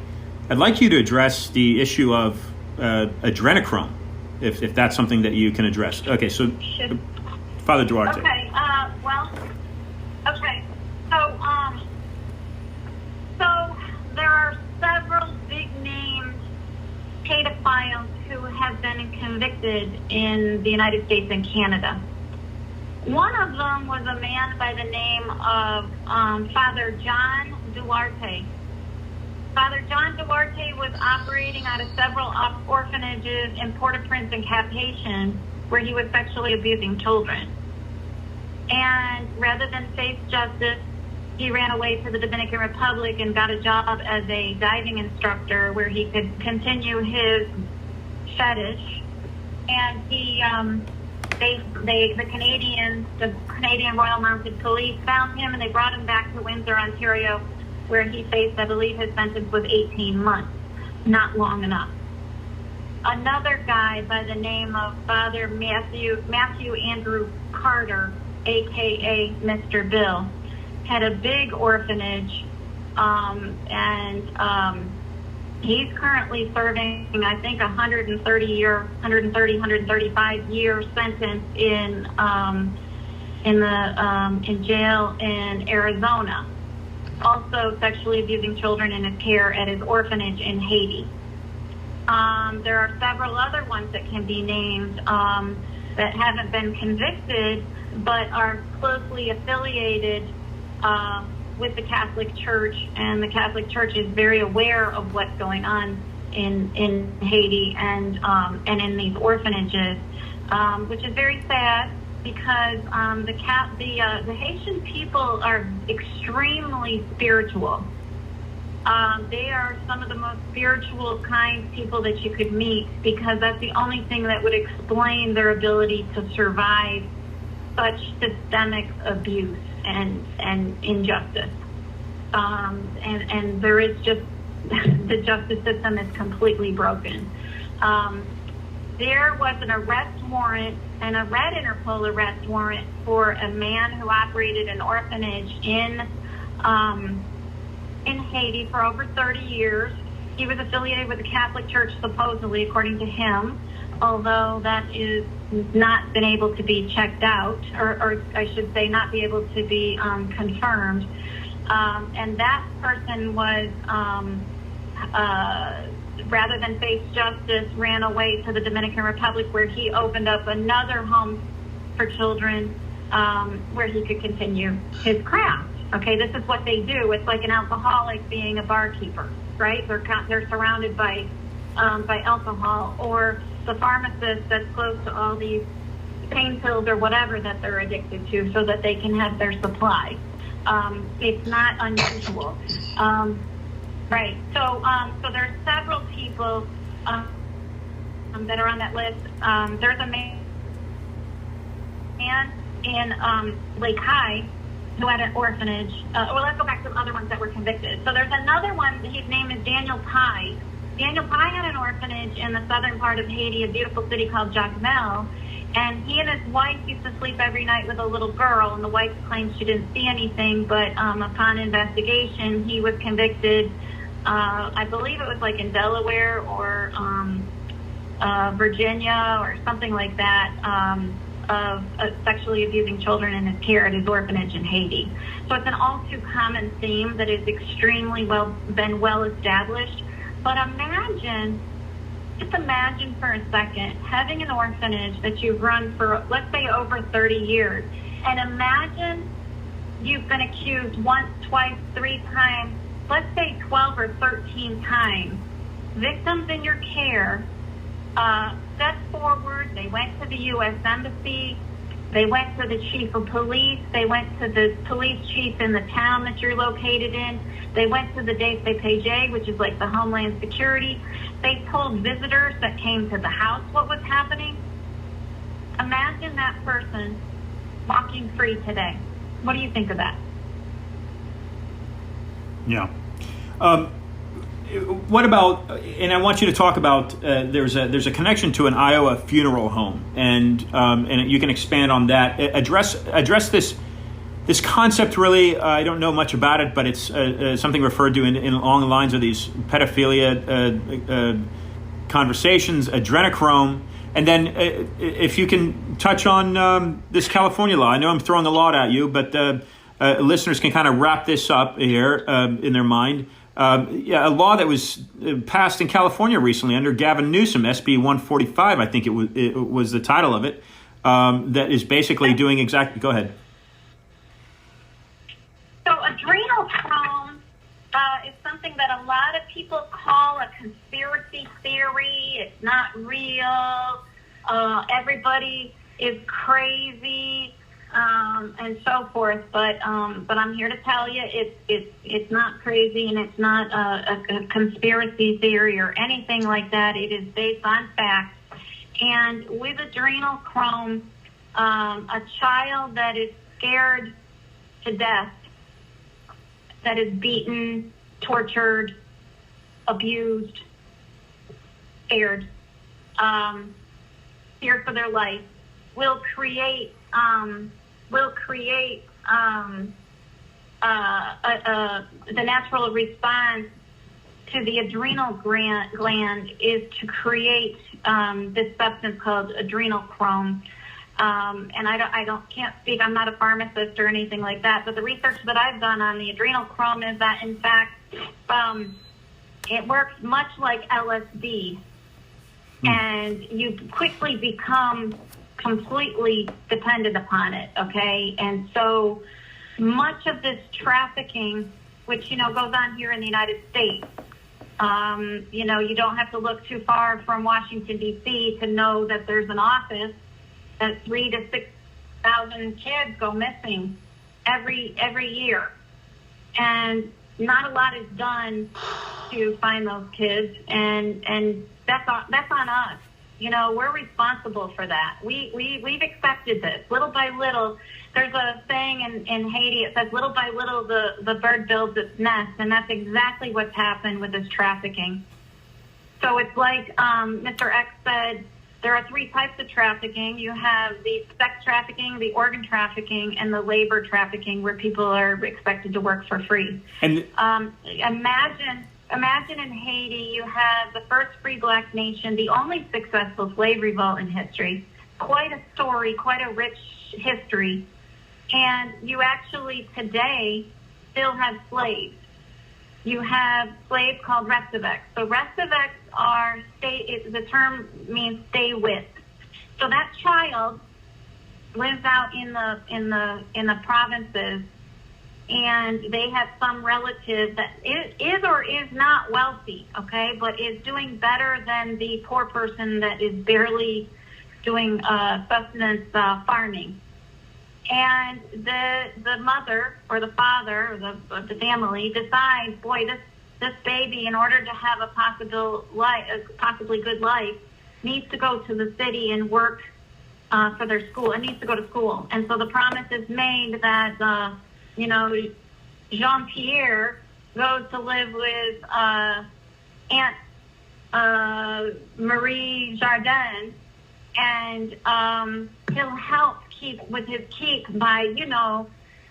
you to address the issue of adrenochrome, if that's something that you can address. Okay, so Father Duarte. Okay. Okay. So there are several big named pedophiles who have been convicted in the United States and Canada. One of them was a man by the name of Father John Duarte. Father John Duarte was operating out of several orphanages in Port-au-Prince and Cap-Haïtien where he was sexually abusing children. And rather than face justice, he ran away to the Dominican Republic and got a job as a diving instructor where he could continue his fetish. And the Canadian Royal Mounted Police found him, and they brought him back to Windsor, Ontario, where he faced, I believe his sentence was 18 months. Not long enough. Another guy by the name of Father Matthew Andrew Carter, a.k.a. Mr. Bill, had a big orphanage, and he's currently serving, I think, 135-year sentence in jail in Arizona. Also sexually abusing children in his care at his orphanage in Haiti. There are several other ones that can be named that haven't been convicted but are closely affiliated with the Catholic Church, and the Catholic Church is very aware of what's going on in Haiti and in these orphanages, which is very sad because the Haitian people are extremely spiritual. They are some of the most spiritual, kind people that you could meet because that's the only thing that would explain their ability to survive such systemic abuse and injustice. And there is just, the justice system is completely broken. There was an arrest warrant, and a red Interpol arrest warrant for a man who operated an orphanage in Haiti for over 30 years. He was affiliated with the Catholic Church, supposedly, according to him, although that is not been able to be checked out, or I should say not be able to be confirmed. And that person was, rather than face justice, ran away to the Dominican Republic, where he opened up another home for children, where he could continue his craft. Okay, this is what they do. It's like an alcoholic being a barkeeper, right? They're surrounded by alcohol, or the pharmacist that's close to all these pain pills or whatever that they're addicted to, so that they can have their supply. It's not unusual, right? So there's several people that are on that list. There's a man in Lake High who had an orphanage. Well, let's go back to the other ones that were convicted. So there's another one. His name is Daniel Pye. Daniel Pye had an orphanage in the southern part of Haiti, a beautiful city called Jacmel. And he and his wife used to sleep every night with a little girl, and the wife claims she didn't see anything, but upon investigation, he was convicted, I believe it was like in Delaware or Virginia or something like that, of sexually abusing children in his care at his orphanage in Haiti. So it's an all too common theme that is extremely well established. But just imagine for a second having an orphanage that you've run for, let's say, over 30 years. And imagine you've been accused once, twice, 3 times, let's say 12 or 13 times. Victims in your care stepped forward. They went to the U.S. Embassy. They went to the chief of police. They went to the police chief in the town that you're located in. They went to the DCPJ, which is like the Homeland Security. They told visitors that came to the house what was happening. Imagine that person walking free today. What do you think of that? Yeah. What about, and I want you to talk about, there's a connection to an Iowa funeral home, and you can expand on that. Address this concept. Really, I don't know much about it, but it's something referred to in along the lines of these pedophilia conversations, adrenochrome, and then if you can touch on this California law. I know I'm throwing a lot at you, but listeners can kind of wrap this up here in their mind. A law that was passed in California recently under Gavin Newsom, SB 145, I think it was the title of it, that is basically doing exactly. Go ahead. So adrenochrome is something that a lot of people call a conspiracy theory. It's not real. Everybody is crazy. And so forth, but I'm here to tell you it's not crazy, and it's not a conspiracy theory or anything like that. It is based on facts. And with adrenochrome, a child that is scared to death, that is beaten, tortured, abused, scared, feared for their life, will create the natural response to the adrenal gland is to create this substance called adrenochrome. And can't speak. I'm not a pharmacist or anything like that. But the research that I've done on the adrenochrome is that, in fact, it works much like LSD, and you quickly become completely dependent upon it, okay? And so much of this trafficking, which, goes on here in the United States, you don't have to look too far from Washington, D.C. to know that there's an office that 3,000 to 6,000 kids go missing every year. And not a lot is done to find those kids, and that's on us. We're responsible for that. We've accepted this. Little by little, there's a saying in Haiti, it says, little by little, the bird builds its nest, and that's exactly what's happened with this trafficking. So it's like Mr. X said, there are 3 types of trafficking. You have the sex trafficking, the organ trafficking, and the labor trafficking, where people are expected to work for free. And Imagine in Haiti, you have the first free black nation, the only successful slave revolt in history. Quite a story, quite a rich history. And you actually today still have slaves. You have slaves called restiveks. So restiveks are the term means stay with. So that child lives out in the provinces, and they have some relative that is or is not wealthy, okay, but is doing better than the poor person that is barely doing sustenance farming. And the mother or the father or the family decides, boy, this baby, in order to have a possibly good life, needs to go to the city and work for their school. It needs to go to school. And so the promise is made that, Jean-Pierre goes to live with Aunt Marie Jardin, and he'll help keep with his keep by,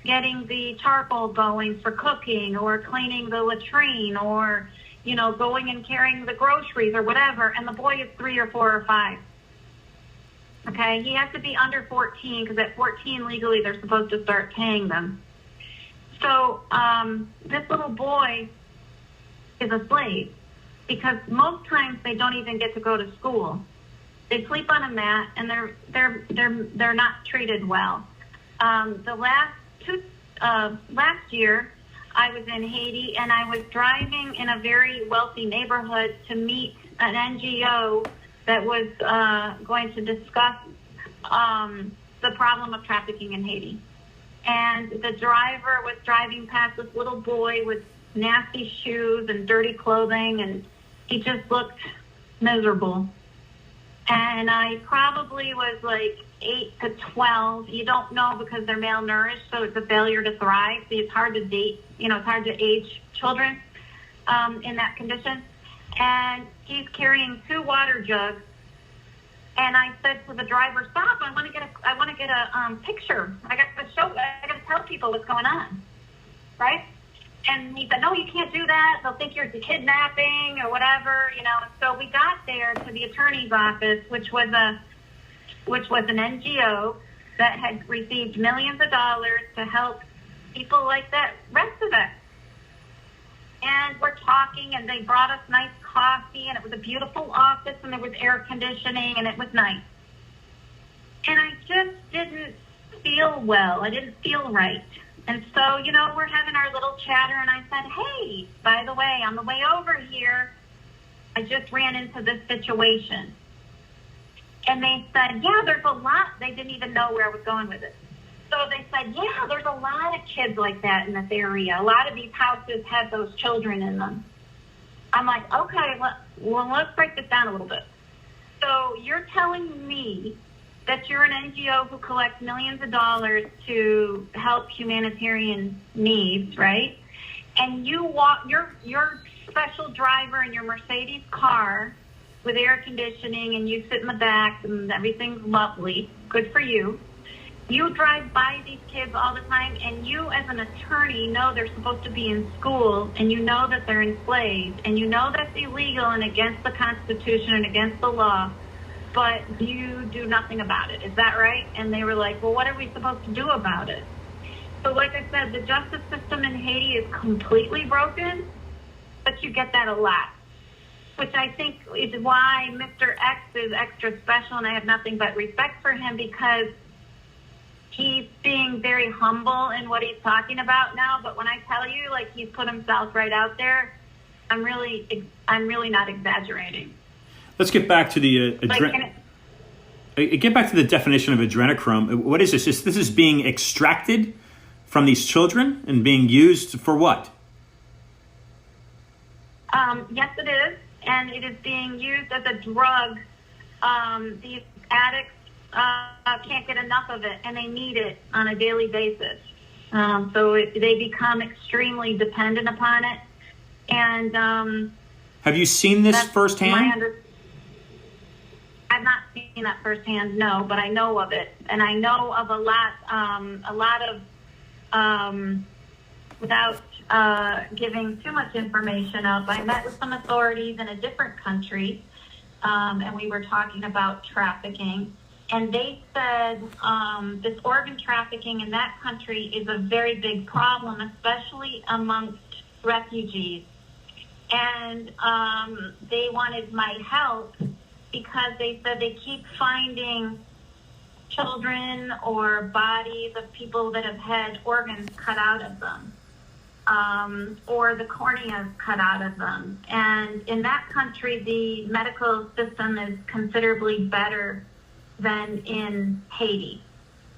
getting the charcoal going for cooking, or cleaning the latrine, or, going and carrying the groceries or whatever. And the boy is 3 or 4 or 5. Okay, he has to be under 14 because at 14 legally they're supposed to start paying them. So this little boy is a slave because most times they don't even get to go to school. They sleep on a mat, and they're not treated well. Last year, I was in Haiti, and I was driving in a very wealthy neighborhood to meet an NGO that was going to discuss the problem of trafficking in Haiti. And the driver was driving past this little boy with nasty shoes and dirty clothing, and he just looked miserable. And I probably was like 8 to 12. You don't know because they're malnourished, so it's a failure to thrive. So it's hard to date, it's hard to age children in that condition. And he's carrying 2 water jugs. And I said to the driver, "Stop! I want to get a picture. I got to tell people what's going on, right?" And he said, "No, you can't do that. They'll think you're kidnapping or whatever, And so we got there to the attorney's office, which was an NGO that had received millions of dollars to help people like that, rest of it. And we're talking, and they brought us nice coffee, and it was a beautiful office, and there was air conditioning, and it was nice. And I just didn't feel well. I didn't feel right. And so, we're having our little chatter, and I said, "Hey, by the way, on the way over here, I just ran into this situation." And they said, "Yeah, there's a lot." They didn't even know where I was going with it. So they said, "Yeah, there's a lot of kids like that in this area. A lot of these houses have those children in them." I'm like, "Okay, let's break this down a little bit." So you're telling me that you're an NGO who collects millions of dollars to help humanitarian needs, right? And you walk your special driver in your Mercedes car with air conditioning, and you sit in the back, and everything's lovely. Good for you. You drive by these kids all the time, and you as an attorney know they're supposed to be in school, and you know that they're enslaved, and you know that's illegal and against the Constitution and against the law, but you do nothing about it. Is that right? And they were like, "Well, what are we supposed to do about it?" So like I said, the justice system in Haiti is completely broken, but you get that a lot, which I think is why Mr. X is extra special, and I have nothing but respect for him because he's being very humble in what he's talking about now. But when I tell you, like, he's put himself right out there, I'm really not exaggerating. Let's get back to the get back to the definition of adrenochrome. What is this? This is being extracted from these children and being used for what? Yes, it is, and it is being used as a drug. These addicts can't get enough of it, and they need it on a daily basis. So they become extremely dependent upon it. And have you seen this firsthand? I've not seen that firsthand, no, but I know of it, and I know of a lot of, without giving too much information up. I met with some authorities in a different country, and we were talking about trafficking. and they said this organ trafficking in that country is a very big problem, especially amongst refugees. And they wanted my help because they said they keep finding children or bodies of people that have had organs cut out of them, or the corneas cut out of them. And in that country, the medical system is considerably better than in Haiti.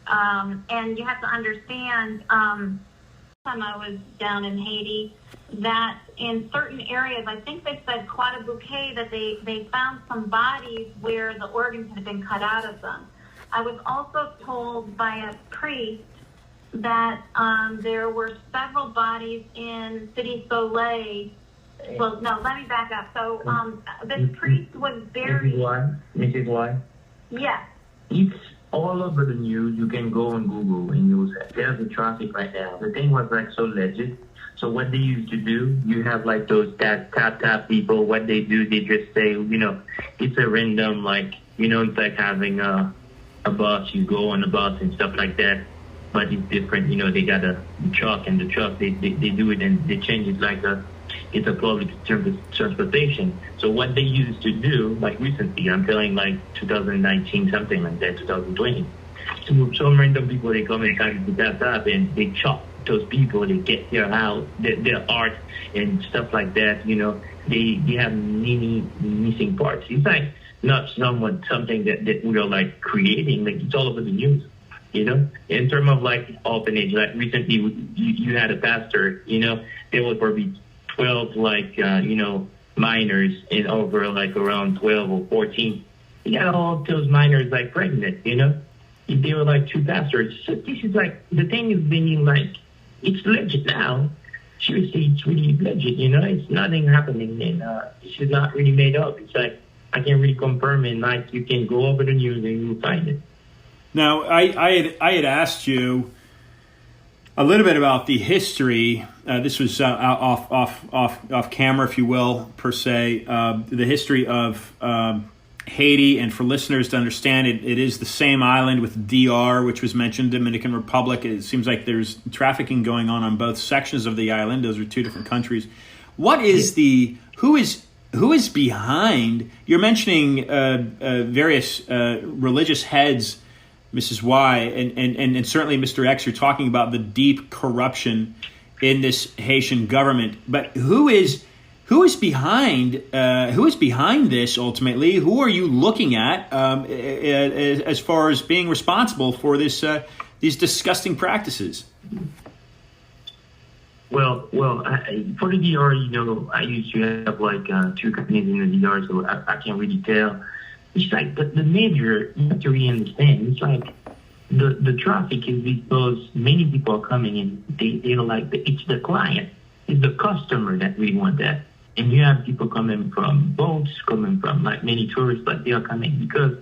And you have to understand, time I was down in Haiti, that in certain areas, I think they said Quadabuque, that they found some bodies where the organs had been cut out of them. I was also told by a priest that there were several bodies in City Soleil. Well, no, let me back up. So this priest was very... Mrs. Y? Yes. It's all over the news. You can go on Google and you'll say, there's a traffic right now. The thing was like so legit. So what they used to do, you have like those tap people. What they do, they just say, it's a random, like, it's like having a bus. You go on a bus and stuff like that. But it's different. They got a truck, and the truck, they do it and they change it like it's a public transportation. So what they used to do, like recently, I'm telling like 2019, something like that, 2020, some random people, they come inside the tap and they chop those people, they get their house, their art and stuff like that. They have many missing parts. It's like not something that we are like creating. Like it's all over the news. In terms of like orphanage, like recently you had a pastor. There was probably 12 like minors in over like around 12 or 14. He got all of those minors like pregnant. They were like two pastors. So this is like the thing is being like, it's legit now. Seriously, it's really legit, It's nothing happening, and this is not really made up. It's like, I can really confirm it, like, you can go over the news and you'll find it. Now, I had asked you a little bit about the history. This was off camera, if you will, per se. The history of Haiti, and for listeners to understand it, it is the same island with DR, which was mentioned, Dominican Republic. It seems like there's trafficking going on both sections of the island. Those are two different countries. What is who is behind? You're mentioning various religious heads, Mrs. Y, and certainly Mr. X. You're talking about the deep corruption in this Haitian government, but who is behind this ultimately? Who are you looking at as far as being responsible for this these disgusting practices? Well, for the DR, I used to have like two companies in the DR, so I can't really tell. It's like the major, you have to really understand, it's like the traffic is because many people are coming in, they're like, it's the client, it's the customer that really want that. And you have people coming from boats, coming from like many tourists, but they are coming because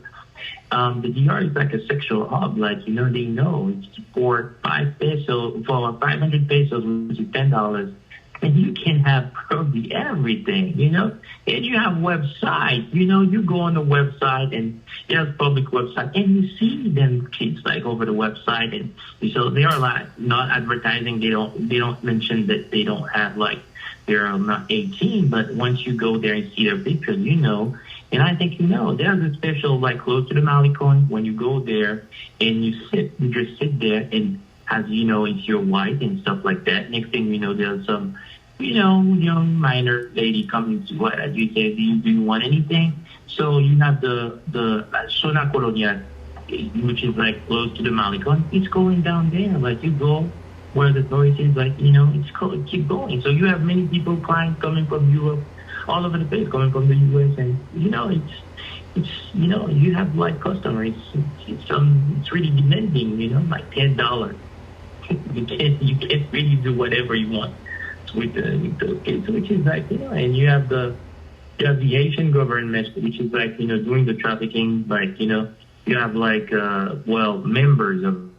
the DR is like a sexual hub. Like, they know it's for 500 pesos, which is $10. And you can have probably everything, And you have websites, you go on the website and there's public website and you see them kids like over the website. And so they are like not advertising. They don't mention that they don't have like, they're not 18, but once you go there and see their pictures, and I think there's a special, like close to the Malecon, when you go there and you just sit there and as it's your wife and stuff like that. Next thing there's some, young minor lady coming to what, as you say, do you want anything? So you have the Zona Colonial, which is like close to the Malecon. It's going down there, like you go where the noise is, like, it's cool, keep going. So you have many people coming from Europe, all over the place, coming from the US, and, it's you have like customers, it's really demanding, like $10. you can't really do whatever you want with those kids, which is like, and you have the Haitian government, which is like, doing the trafficking, like, you have like, members of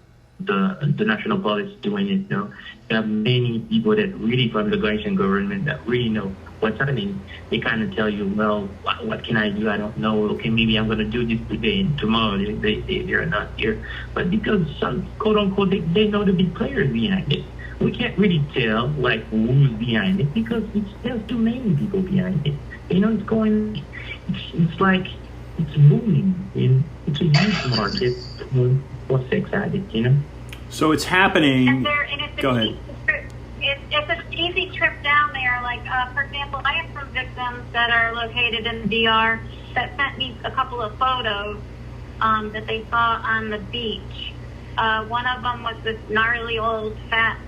the national police doing it. You have many people that really from the Haitian government that really know what's happening, they kind of tell you, well, what can I do? I don't know. Okay, maybe I'm going to do this today and tomorrow they're not here. But because some, quote unquote, they know the big players behind it. We can't really tell like who's behind it because there's too many people behind it. You know, it's like it's booming. It's a huge market for sex addicts. You know. So it's happening. Go ahead. It's an easy trip down there. Like, for example, I have some victims that are located in the DR that sent me a couple of photos that they saw on the beach. One of them was this gnarly old fat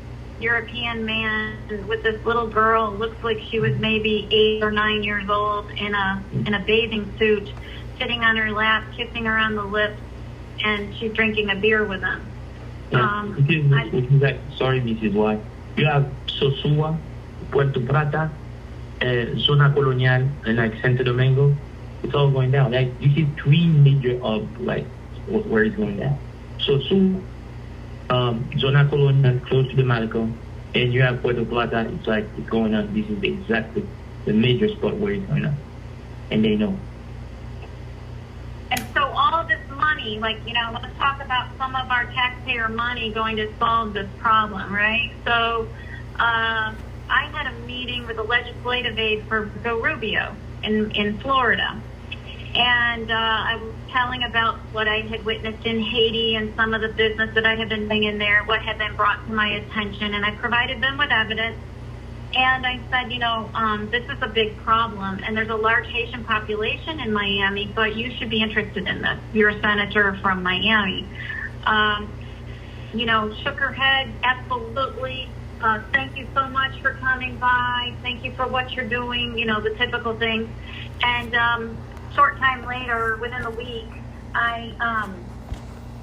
European man with this little girl. Looks like she was maybe 8 or 9 years old in a bathing suit, sitting on her lap, kissing her on the lips, and she's drinking a beer with him. Sorry, Mrs. White. You have Sosua, Puerto Plata, Zona Colonial, and like Santo Domingo. It's all going down. Like you see 3 major hubs, like where it's going down. Sosua, Zona Colonial, close to the Malco, and you have Puerto Plata. It's like it's going on. This is exactly the major spot where it's going on, and they know. And so all of this money, like, you know, let's talk about some of our taxpayer money going to solve this problem, right? So I had a meeting with a legislative aide for Rubio in Florida. And I was telling about what I had witnessed in Haiti and some of the business that I had been doing in there, what had been brought to my attention. And I provided them with evidence. And I said, you know, this is a big problem, and there's a large Haitian population in Miami, but you should be interested in this. You're a senator from Miami. You know, shook her head, absolutely. Thank you so much for coming by. Thank you for what you're doing, you know, the typical things. And short time later, within a week, I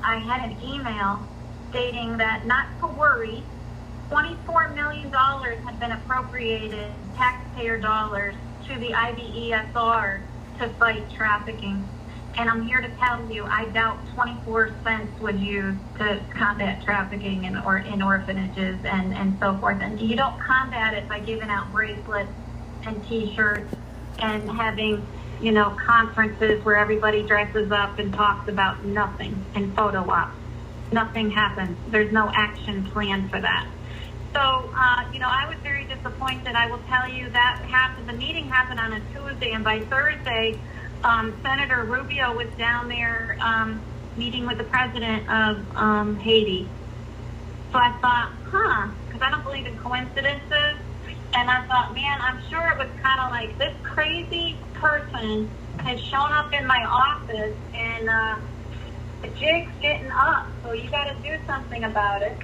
had an email stating that not to worry, $24 million had been appropriated, taxpayer dollars, to the IBESR to fight trafficking. And I'm here to tell you, I doubt 24 cents was used to combat trafficking in orphanages and so forth. And you don't combat it by giving out bracelets and T-shirts and having, you know, conferences where everybody dresses up and talks about nothing and photo ops. Nothing happens. There's no action plan for that. So, you know, I was very disappointed. I will tell you that the meeting happened on a Tuesday, and by Thursday, Senator Rubio was down there meeting with the president of Haiti. So I thought, because I don't believe in coincidences, and I thought, man, I'm sure it was kind of like this crazy person has shown up in my office, and the jig's getting up, so you got to do something about it.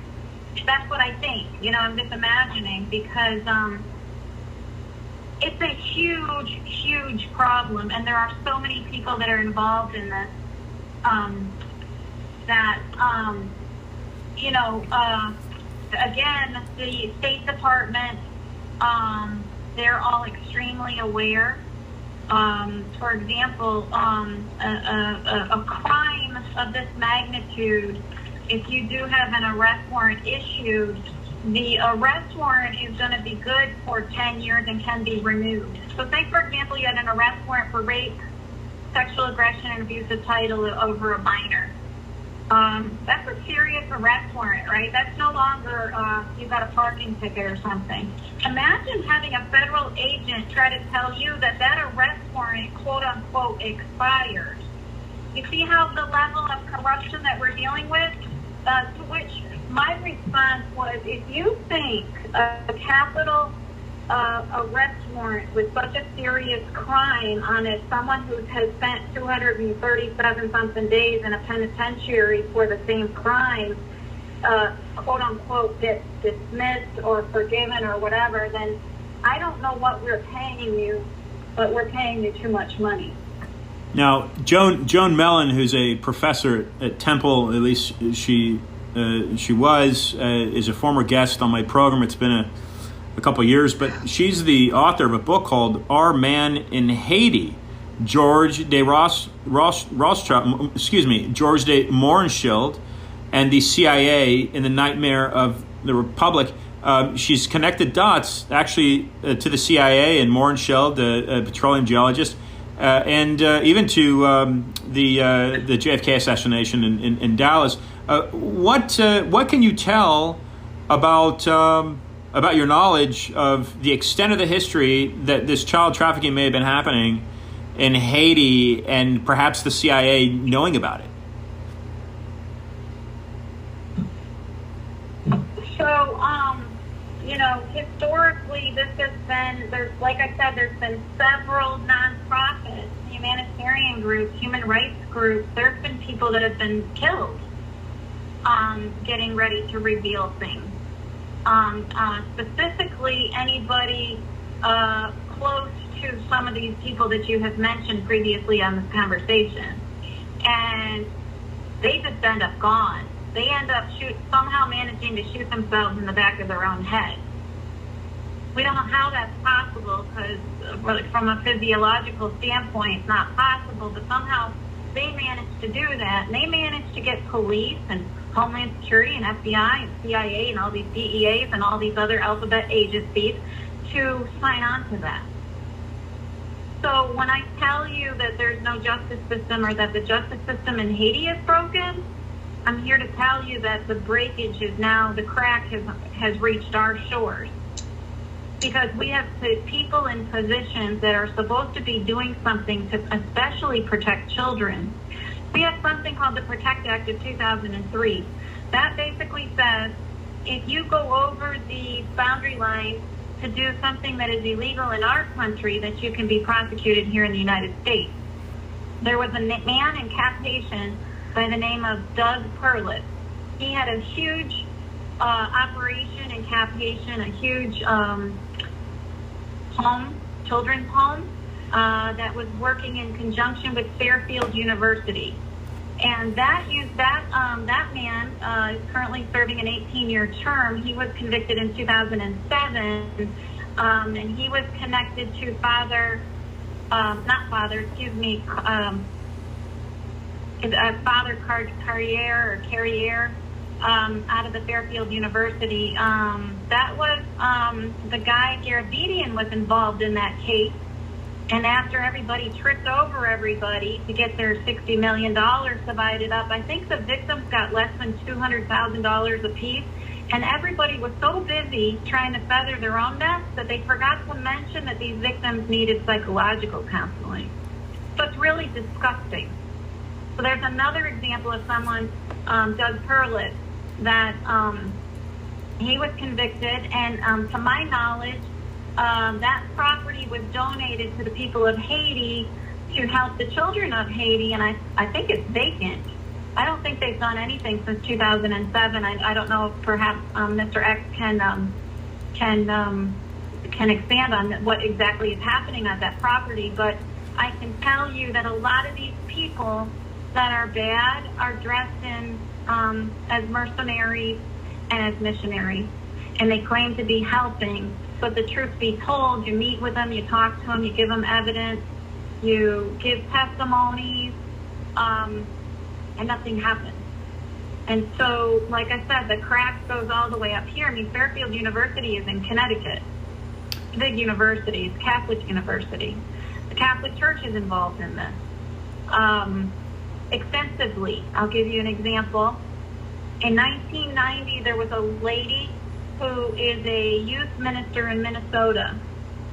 That's what I think. You know, I'm just imagining because it's a huge, huge problem, and there are so many people that are involved in this you know, again, the State Department, they're all extremely aware. For example, a crime of this magnitude, if you do have an arrest warrant issued, the arrest warrant is going to be good for 10 years and can be renewed. So say, for example, you had an arrest warrant for rape, sexual aggression, and abuse of title over a minor. That's a serious arrest warrant, right? That's no longer you got a parking ticket or something. Imagine having a federal agent try to tell you that that arrest warrant, quote unquote, expired. You see how the level of corruption that we're dealing with? To which my response was, if you think a capital arrest warrant with such a serious crime on it, someone who has spent 237 something days in a penitentiary for the same crime, quote unquote, gets dismissed or forgiven or whatever, then I don't know what we're paying you, but we're paying you too much money. Now, Joan Mellon, who's a professor at Temple, at least she was, is a former guest on my program. It's been a couple of years, but she's the author of a book called Our Man in Haiti, George de George de Mohrenschildt and the CIA in the Nightmare of the Republic. She's connected dots, actually, to the CIA and Mohrenscheld, a petroleum geologist, and even to the JFK assassination in Dallas. What can you tell about your knowledge of the extent of the history that this child trafficking may have been happening in Haiti, and perhaps the CIA knowing about it? So, historically, this has been, like I said, there's been several nonprofits, humanitarian groups, human rights groups. There's been people that have been killed getting ready to reveal things. Specifically, anybody close to some of these people that you have mentioned previously on this conversation. And they just end up gone. They end up somehow managing to shoot themselves in the back of their own head. We don't know how that's possible, because from a physiological standpoint, it's not possible, but somehow they managed to do that. And they managed to get police and Homeland Security and FBI and CIA and all these DEAs and all these other alphabet agencies to sign on to that. So when I tell you that there's no justice system, or that the justice system in Haiti is broken, I'm here to tell you that the breakage is now, the crack has reached our shores. Because we have put people in positions that are supposed to be doing something to especially protect children. We have something called the Protect Act of 2003. That basically says if you go over the boundary line to do something that is illegal in our country, that you can be prosecuted here in the United States. There was a man in Cap Haitian by the name of Doug Perlitz. He had a huge operation in Cap Haitian, a huge children's home that was working in conjunction with Fairfield University. And that man is currently serving an 18-year term. He was convicted in 2007, and he was connected to Father Carrier out of the Fairfield University. That was the guy, Garabedian, was involved in that case. And after everybody tripped over everybody to get their $60 million divided up, I think the victims got less than $200,000 apiece. And everybody was so busy trying to feather their own nest that they forgot to mention that these victims needed psychological counseling. So it's really disgusting. So there's another example of someone, Doug Perlitz, that he was convicted, and to my knowledge, that property was donated to the people of Haiti to help the children of Haiti, and I think it's vacant. I don't think they've done anything since 2007. I don't know if perhaps Mr. X can expand on what exactly is happening at that property, but I can tell you that a lot of these people that are bad are dressed in as mercenaries and as missionaries, and they claim to be helping. But the truth be told, you meet with them, you talk to them, you give them evidence, you give testimonies, and nothing happens. And so, like I said, the crack goes all the way up here. I mean, Fairfield University is in Connecticut. Big university, it's Catholic university. The Catholic Church is involved in this extensively. I'll give you an example. In 1990, there was a lady who is a youth minister in Minnesota,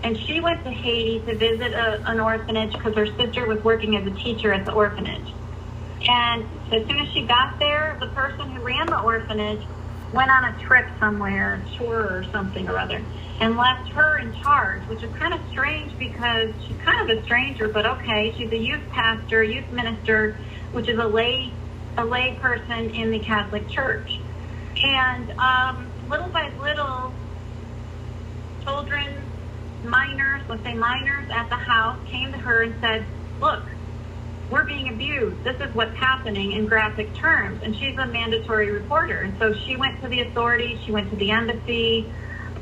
and she went to Haiti to visit an orphanage because her sister was working as a teacher at the orphanage. And as soon as she got there, the person who ran the orphanage went on a trip somewhere, tour or something or other, and left her in charge, which is kind of strange because she's kind of a stranger, but okay, she's a youth pastor, youth minister, which is a lay person in the Catholic Church. And little by little, children, minors, let's say minors at the house came to her and said, look, we're being abused. This is what's happening in graphic terms. And she's a mandatory reporter. And so she went to the authorities. She went to the embassy.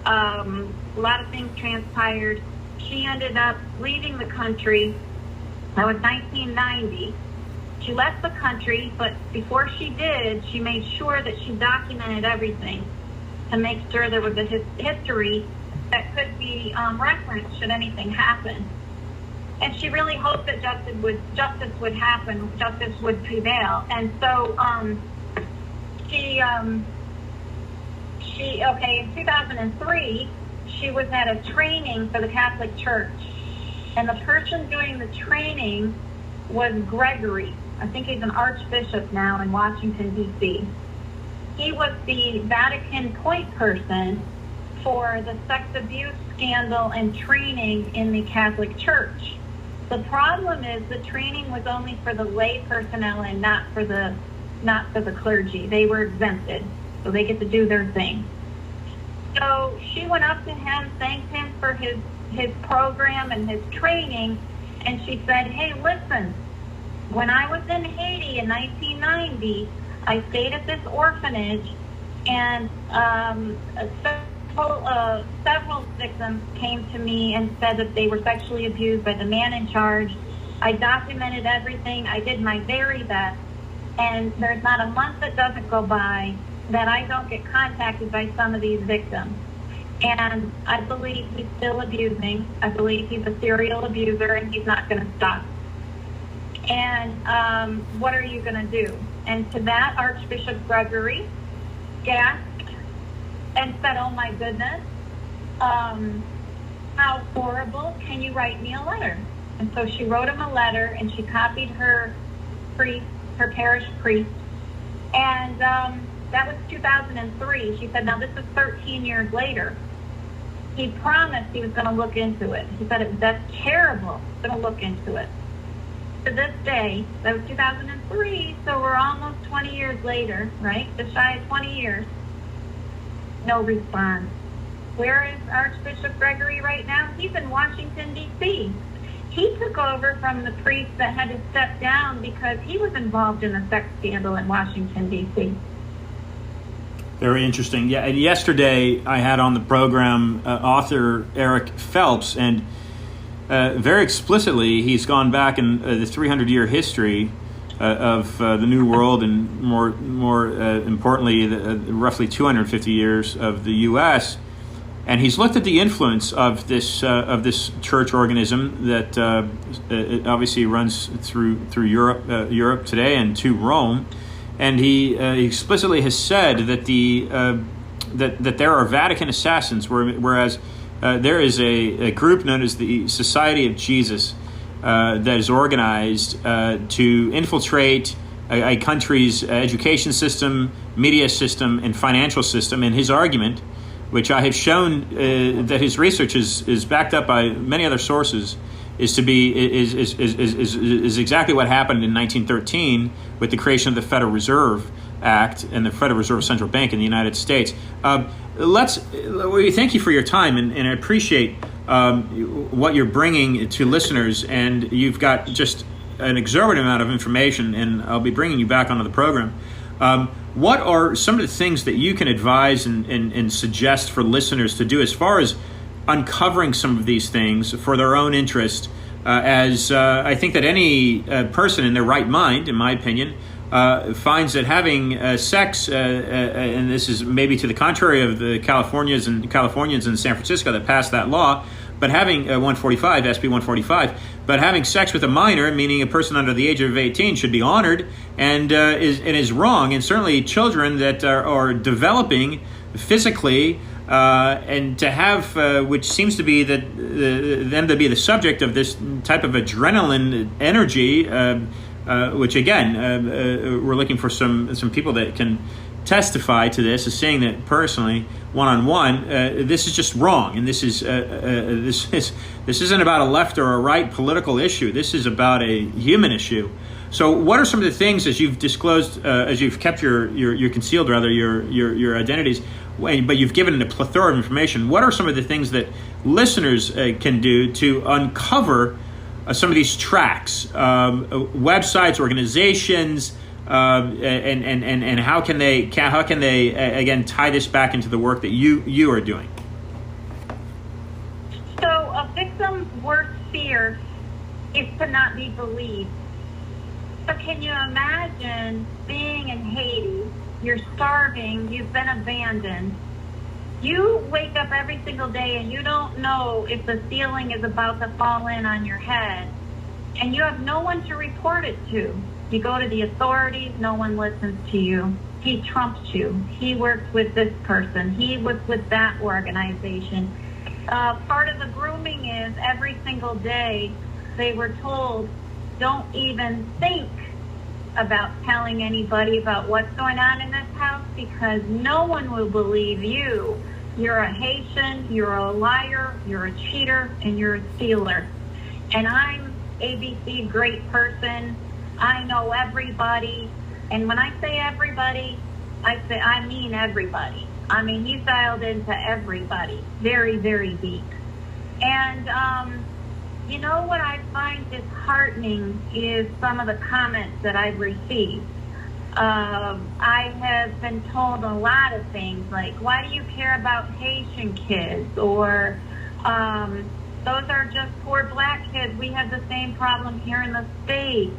A lot of things transpired. She ended up leaving the country. That was 1990. She left the country, but before she did, she made sure that she documented everything. to make sure there was a history that could be referenced should anything happen. And she really hoped that justice would happen, justice would prevail. And so in 2003, she was at a training for the Catholic Church. And the person doing the training was Gregory. I think he's an archbishop now in Washington, D.C. He was the Vatican point person for the sex abuse scandal and training in the Catholic Church. The problem is the training was only for the lay personnel and not for the clergy. They were exempted, so they get to do their thing. So she went up to him, thanked him for his program and his training, and she said, "Hey, listen, when I was in Haiti in 1990, I stayed at this orphanage, and several victims came to me and said that they were sexually abused by the man in charge. I documented everything. I did my very best, and there's not a month that doesn't go by that I don't get contacted by some of these victims. And I believe he's still abusing. I believe he's a serial abuser, and he's not going to stop. And what are you going to do?" And to that, Archbishop Gregory gasped and said, "Oh my goodness, how horrible, can you write me a letter?" And so she wrote him a letter, and she copied her parish priest, and that was 2003. She said, now this is 13 years later. He promised he was going to look into it. He said, "That's terrible, I'm going to look into it." To this day, that was 2003, so we're almost 20 years later, right? Just shy of 20 years. No response. Where is Archbishop Gregory right now? He's in Washington, D.C. He took over from the priest that had to step down because he was involved in a sex scandal in Washington, D.C. Very interesting. Yeah, and yesterday I had on the program author Eric Phelps, and very explicitly he's gone back in the 300-year history of the New World, and more importantly, the roughly 250 years of the U.S. And he's looked at the influence of this church organism that it obviously runs through Europe today and to Rome. And he explicitly has said that that there are Vatican assassins, whereas there is a group known as the Society of Jesus that is organized to infiltrate a country's education system, media system, and financial system. And his argument, which I have shown that his research is backed up by many other sources, is exactly what happened in 1913 with the creation of the Federal Reserve Act and the Federal Reserve Central Bank in the United States. We thank you for your time, and I appreciate what you're bringing to listeners, and you've got just an exorbitant amount of information, and I'll be bringing you back onto the program. What are some of the things that you can advise and suggest for listeners to do as far as uncovering some of these things for their own interest, as I think that any person in their right mind, in my opinion, finds that having sex, and this is maybe to the contrary of the Californians in San Francisco that passed that law, but having SB 145, but having sex with a minor, meaning a person under the age of 18, should be honored and is wrong. And certainly children that are developing physically, and to have, which seems to be them to be the subject of this type of adrenaline energy, which again, we're looking for some people that can testify to this, is saying that personally, one-on-one, this is just wrong, and this isn't about a left or a right political issue. This is about a human issue. So, what are some of the things, as you've disclosed, as you've kept your concealed rather your identities, but you've given a plethora of information? What are some of the things that listeners can do to uncover some of these tracks, websites, organizations, and how can they again tie this back into the work that you are doing? So a victim's worst fear is to not be believed. So can you imagine being in Haiti? You're starving, you've been abandoned, You wake up every single day and you don't know if the ceiling is about to fall in on your head, and you have no one to report it to. You go to the authorities, no one listens to you. He trumps you. He works with this person. He was with that organization. Part of the grooming is every single day they were told, don't even think about telling anybody about what's going on in this house because no one will believe you. You're a Haitian, you're a liar, you're a cheater, and you're a stealer. And I'm ABC great person. I know everybody. And when I say everybody, I mean everybody. I mean, he's dialed into everybody very, very deep. And, you know what I find disheartening is some of the comments that I've received. I have been told a lot of things like, why do you care about Haitian kids? Or those are just poor black kids. We have the same problem here in the States.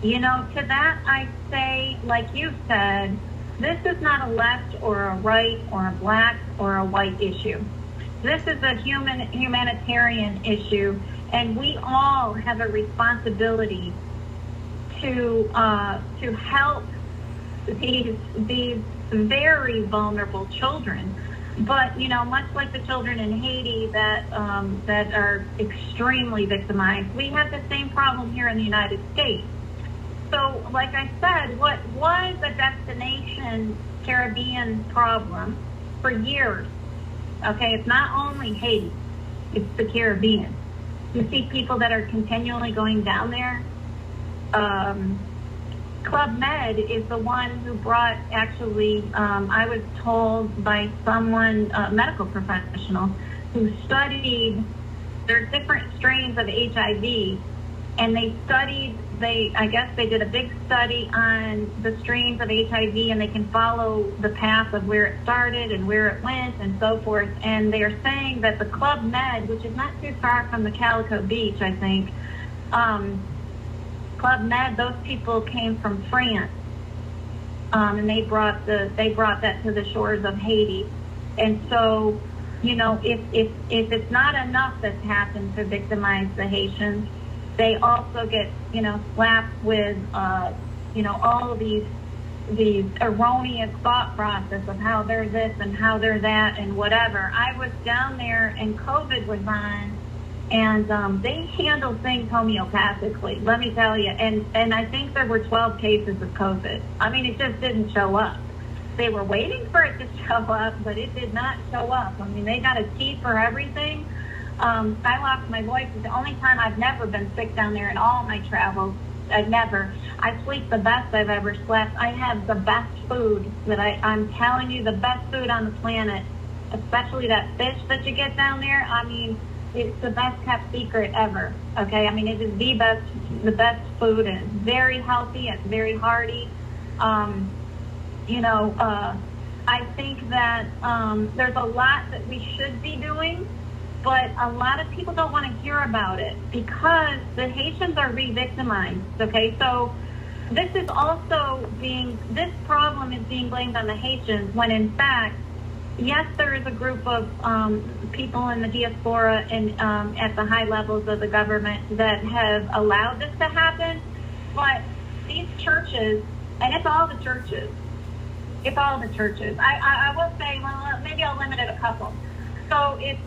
You know, to that I say, like you said, this is not a left or a right or a black or a white issue. This is a humanitarian issue, and we all have a responsibility to help these very vulnerable children. But you know, much like the children in Haiti that are extremely victimized, we have the same problem here in the United States. So, like I said, what was a destination Caribbean problem for years? Okay, it's not only Haiti, it's the Caribbean. You see people that are continually going down there. Club Med is the one who brought, actually, I was told by someone, a medical professional, who studied, there's different strains of HIV, and I guess they did a big study on the strains of HIV, and they can follow the path of where it started and where it went and so forth. And they are saying that the Club Med, which is not too far from the Calico Beach, I think, Club Med, those people came from France, and they brought that to the shores of Haiti. And so, you know, if it's not enough that's happened to victimize the Haitians, they also get, you know, slapped with, you know, all of these erroneous thought process of how they're this and how they're that and whatever. I was down there and COVID was on, and they handled things homeopathically, let me tell you. And I think there were 12 cases of COVID. I mean, it just didn't show up. They were waiting for it to show up, but it did not show up. I mean, they got a key for everything. I lost my voice. It's the only time I've never been sick down there in all my travels. I've never. I sleep the best I've ever slept. I have the best food that I'm telling you, the best food on the planet, especially that fish that you get down there. I mean, it's the best kept secret ever. Okay. I mean, it is the best food, and it's very healthy. It's very hearty. You know, I think that there's a lot that we should be doing, but a lot of people don't want to hear about it because the Haitians are re-victimized, okay? So this problem is being blamed on the Haitians when in fact, yes, there is a group of people in the diaspora and at the high levels of the government that have allowed this to happen, but these churches, and it's all the churches, I will say, well, maybe I'll limit it a couple. So it's,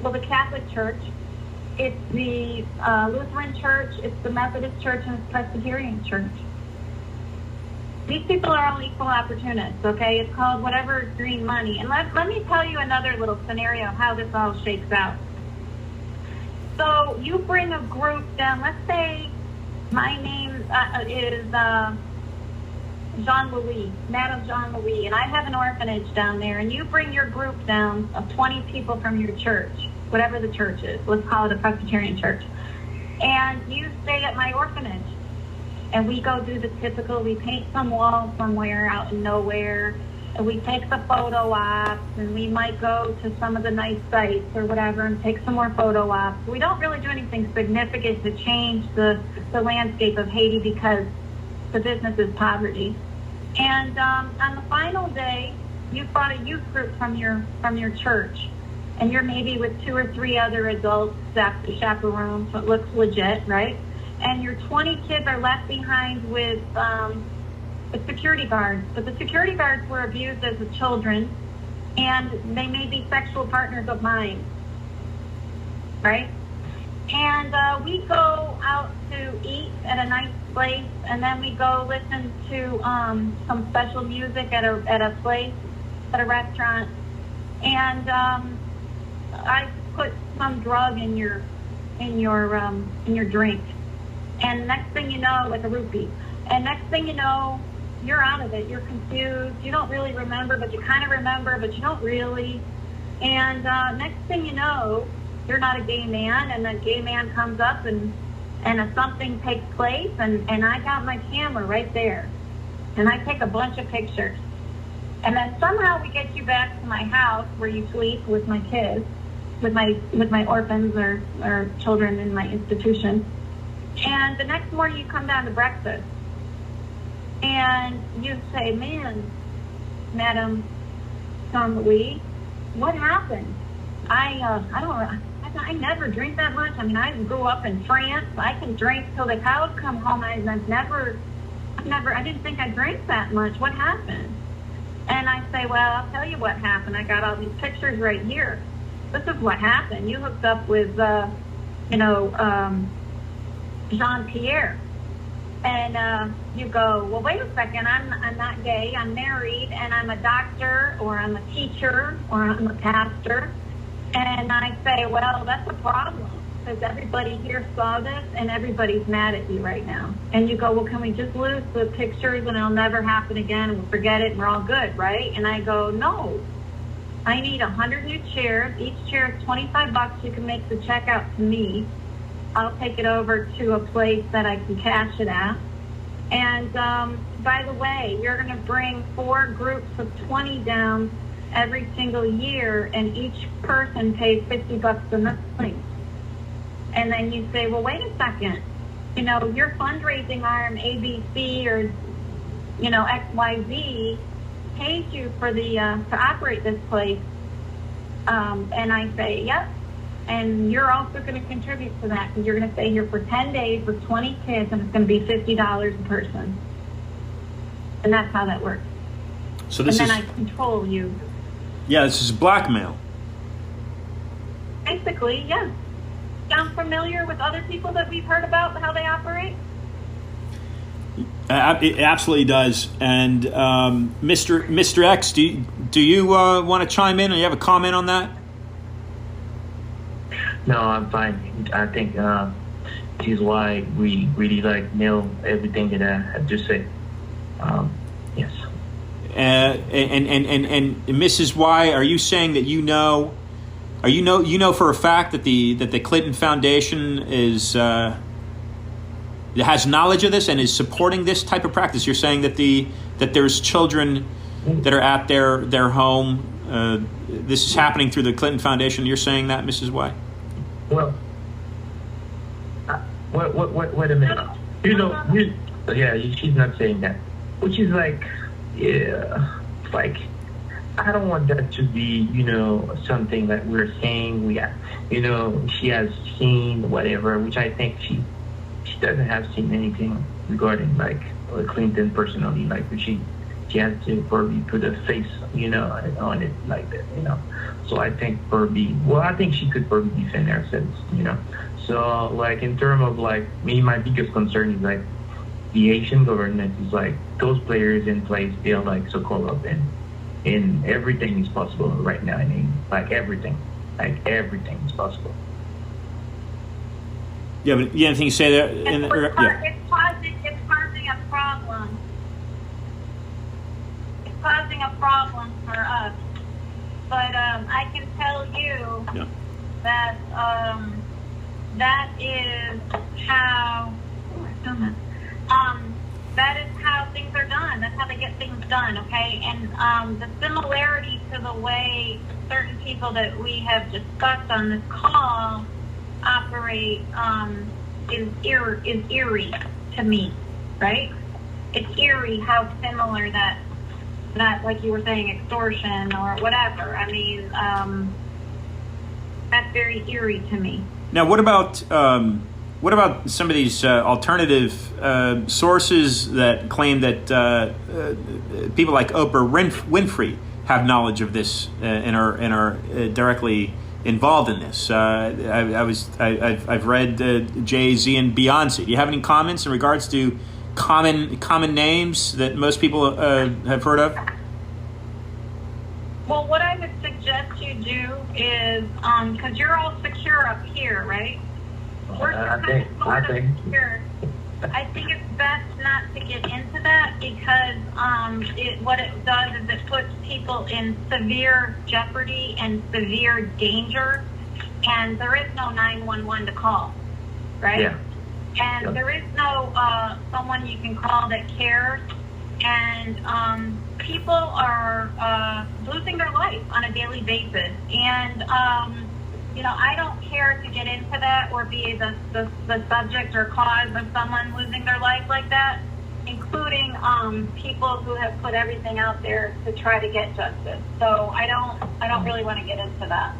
the Catholic Church, it's the Lutheran Church, it's the Methodist Church, and it's Presbyterian Church. These people are all equal opportunists, okay? It's called whatever green money. And let me tell you another little scenario of how this all shakes out. So you bring a group down. Let's say my name is Jean-Louis, Madame Jean-Louis, and I have an orphanage down there, and you bring your group down of 20 people from your church, whatever the church is. Let's call it a Presbyterian church. And you stay at my orphanage. And we go do the typical, we paint some wall somewhere out in nowhere, and we take the photo ops, and we might go to some of the nice sites or whatever and take some more photo ops. We don't really do anything significant to change the landscape of Haiti because the business is poverty. And on the final day, you've brought a youth group from your church, and you're maybe with 2 or 3 other adults that chaperone, so it looks legit, right? And your 20 kids are left behind with security guards, but the security guards were abused as children, and they may be sexual partners of mine, right? And we go out to eat at a nice place, and then we go listen to some special music at a place, at a restaurant, and I put some drug in your drink, and next thing you know, like a rupee, and next thing you know, you're out of it. You're confused. You don't really remember, but you kind of remember, but you don't really. And next thing you know, you're not a gay man, and the gay man comes up, and something takes place, and I got my camera right there, and I take a bunch of pictures. And then somehow we get you back to my house where you sleep with my kids, with my orphans or children in my institution. And the next morning you come down to breakfast, and you say, "Man, Madam Jean-Louis, what happened? I never drink that much. I mean, I grew up in France. I can drink till the cows come home. I didn't think I drank that much. What happened?" And I say, "Well, I'll tell you what happened. I got all these pictures right here. This is what happened. You hooked up with, Jean-Pierre." And you go, "Well, wait a second. I'm not gay. I'm married, and I'm a doctor, or I'm a teacher, or I'm a pastor." And I say, "Well, that's a problem, because everybody here saw this, and everybody's mad at you right now." And you go, "Well, can we just lose the pictures, and it'll never happen again, and we'll forget it, and we're all good, right?" And I go, "No. I need 100 new chairs. Each chair is $25. You can make the check out to me. I'll take it over to a place that I can cash it at. And by the way, you're going to bring 4 groups of 20 down every single year, and each person pays $50 a month." And then you say, "Well, wait a second. Your fundraising arm, ABC or XYZ, pays you for to operate this place." And I say, "Yep. And you're also going to contribute to that, because you're going to stay here for 10 days with 20 kids, and it's going to be $50 a person." And that's how that works. So this and then I control you. Yeah, this is blackmail. Basically, yeah. Sound familiar with other people that we've heard about, how they operate? It absolutely does. And Mr. X, do you want to chime in, or you have a comment on that? No, I'm fine. I think this is why we really nail everything that I have just said. Yes. And Mrs. Y, are you saying that you know for a fact that the Clinton Foundation has knowledge of this and is supporting this type of practice? You're saying that there's children that are at their home. This is happening through the Clinton Foundation. You're saying that, Mrs. Y? Well, wait a minute. Yeah, she's not saying that. Which is I don't want that to be, something that we're saying. She has seen whatever, which I think she doesn't have seen anything regarding Clinton personally. She has to probably put a face, on it like that, So I think I think she could probably defend herself, So in terms of me, my biggest concern is the Haitian government is those players in place, they're so corrupt, and everything is possible right now. I mean, everything is possible. Yeah, but you have anything to say there? It's causing a problem. It's causing a problem for us. But I can tell you that that is how things are done. That's how they get things done, okay? And the similarity to the way certain people that we have discussed on this call operate is eerie to me, right? It's eerie how similar that not like you were saying extortion or whatever. I mean, that's very eerie to me. Now, what about some of these alternative sources that claim that people like Oprah Winfrey have knowledge of this and are directly involved in this? I've read Jay-Z and Beyonce. Do you have any comments in regards to common names that most people have heard of? Well, what I would suggest you do is, because you're all secure up here, right? I think. Secure. I think it's best not to get into that because what it does is it puts people in severe jeopardy and severe danger, and there is no 911 to call, right? Yeah. And Yep. there is no someone you can call that cares, and people are losing their life on a daily basis, and I don't care to get into that or be the subject or cause of someone losing their life like that, including people who have put everything out there to try to get justice. So I don't really want to get into that.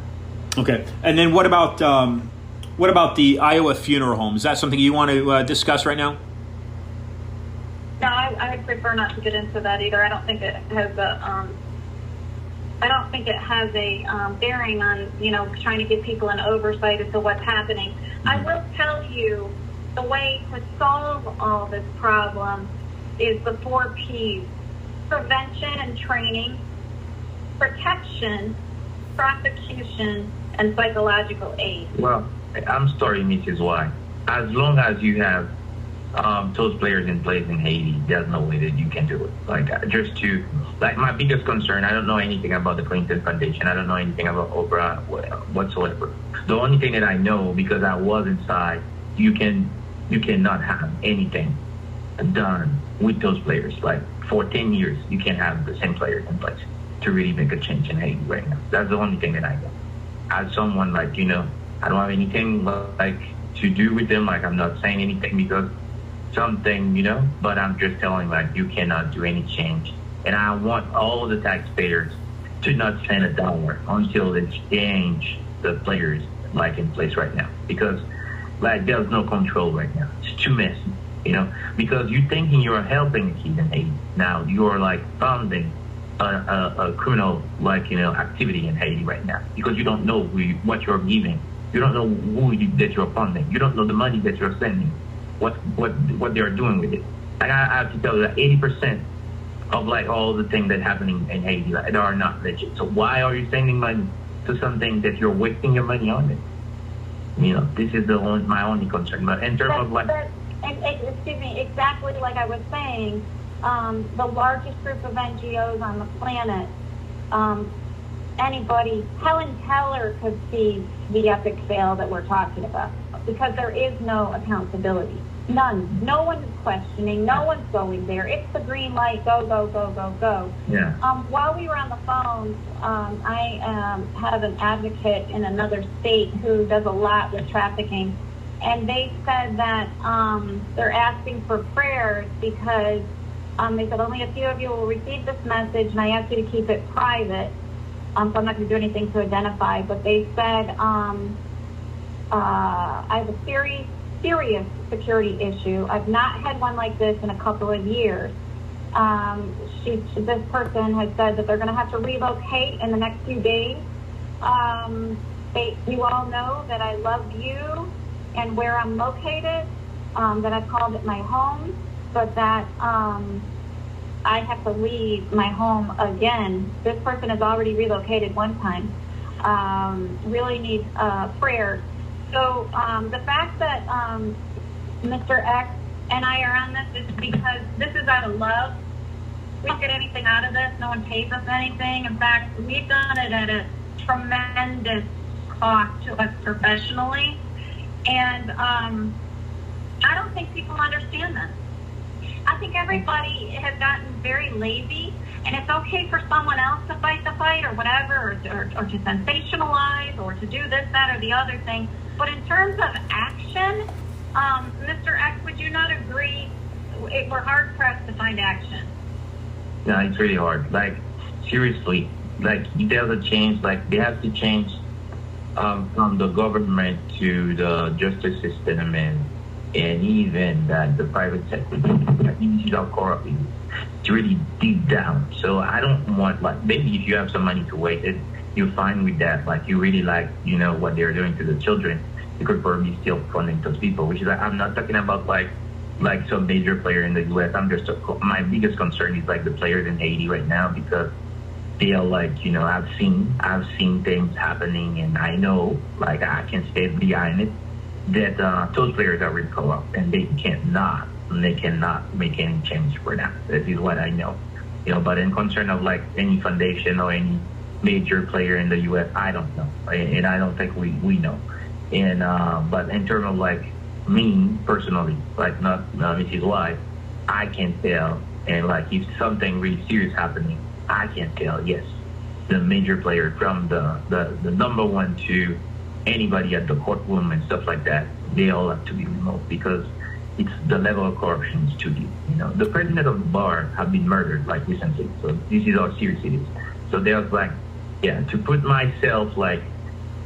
Okay. And then what about the Iowa funeral home? Is that something you want to discuss right now? No, I would prefer not to get into that either. I don't think it has a bearing on, trying to give people an oversight as to what's happening. I will tell you the way to solve all this problem is the 4 Ps: prevention and training, protection, prosecution, and psychological aid. Well, I'm sorry, Mrs. Y. As long as you have those players in place in Haiti, there's no way that you can do it. My biggest concern, I don't know anything about the Clinton Foundation. I don't know anything about Oprah whatsoever. The only thing that I know, because I was inside, you cannot have anything done with those players. Like for 10 years, you can't have the same players in place to really make a change in Haiti right now. That's the only thing that I know. As someone I don't have anything to do with them. I'm not saying anything because something, but I'm just telling you cannot do any change. And I want all the taxpayers to not spend $1 until they change the players in place right now, because there's no control right now. It's too messy, because you're thinking you're helping kids in Haiti. Now you're funding a criminal activity in Haiti right now, because you don't know what you're giving. You don't know that you're funding. You don't know the money that you're sending. What they're doing with it. I have to tell you that 80% of all the things that happening in Haiti they are not legit. So why are you sending money to something that you're wasting your money on it? This is my only concern. But in terms of excuse me, exactly like I was saying, the largest group of NGOs on the planet, anybody, Helen Keller could see the epic fail that we're talking about, because there is no accountability. None. No one is questioning. No one's going there. It's the green light. Go, go, go, go, go. Yeah. While we were on the phone, I have an advocate in another state who does a lot with trafficking, and they said that they're asking for prayers because they said only a few of you will receive this message, and I asked you to keep it private. So I'm not going to do anything to identify, but they said I have a serious security issue. I've not had one like this in a couple of years. This person has said that they're going to have to relocate in the next few days. You all know that I love you and where I'm located, that I've called it my home, but that I have to leave my home again. This person has already relocated one time. Really need prayers. So the fact that Mr. X and I are on this is because this is out of love. We don't get anything out of this. No one pays us anything. In fact, we've done it at a tremendous cost to us professionally. And I don't think people understand this. I think everybody has gotten very lazy, and it's okay for someone else to fight the fight or whatever, or to sensationalize or to do this, that, or the other thing. But in terms of action, Mr. X, would you not agree? We're hard-pressed to find action. No, it's really hard. Like, seriously, like, there's a change. Like, they have to change from the government to the justice system and even that the private sector. I think this is how corrupt it is. It's really deep down. So I don't want, like, maybe if you have some money to waste it, you're fine with that. Like, you really like, you know, what they're doing to the children. You could probably still funding those people, which is like, I'm not talking about like some major player in the U.S. I'm just, my biggest concern is like the players in Haiti right now, because they are like, you know, I've seen things happening, and I know, like, I can stand behind it, that those players are really corrupt, and they cannot make any change for that. That is what I know. You know, but in concern of like any foundation or any major player in the U.S., I don't know, and I don't think we know. And but in terms of like me personally, like not Mrs. Y, I can tell, and like if something really serious happening, I can tell. Yes, the major player from the number one to anybody at the courtroom and stuff like that, they all have to be removed, because it's the level of corruption is too deep. You know, the president of the bar have been murdered like recently, so this is how serious it is. So there's like, yeah, to put myself like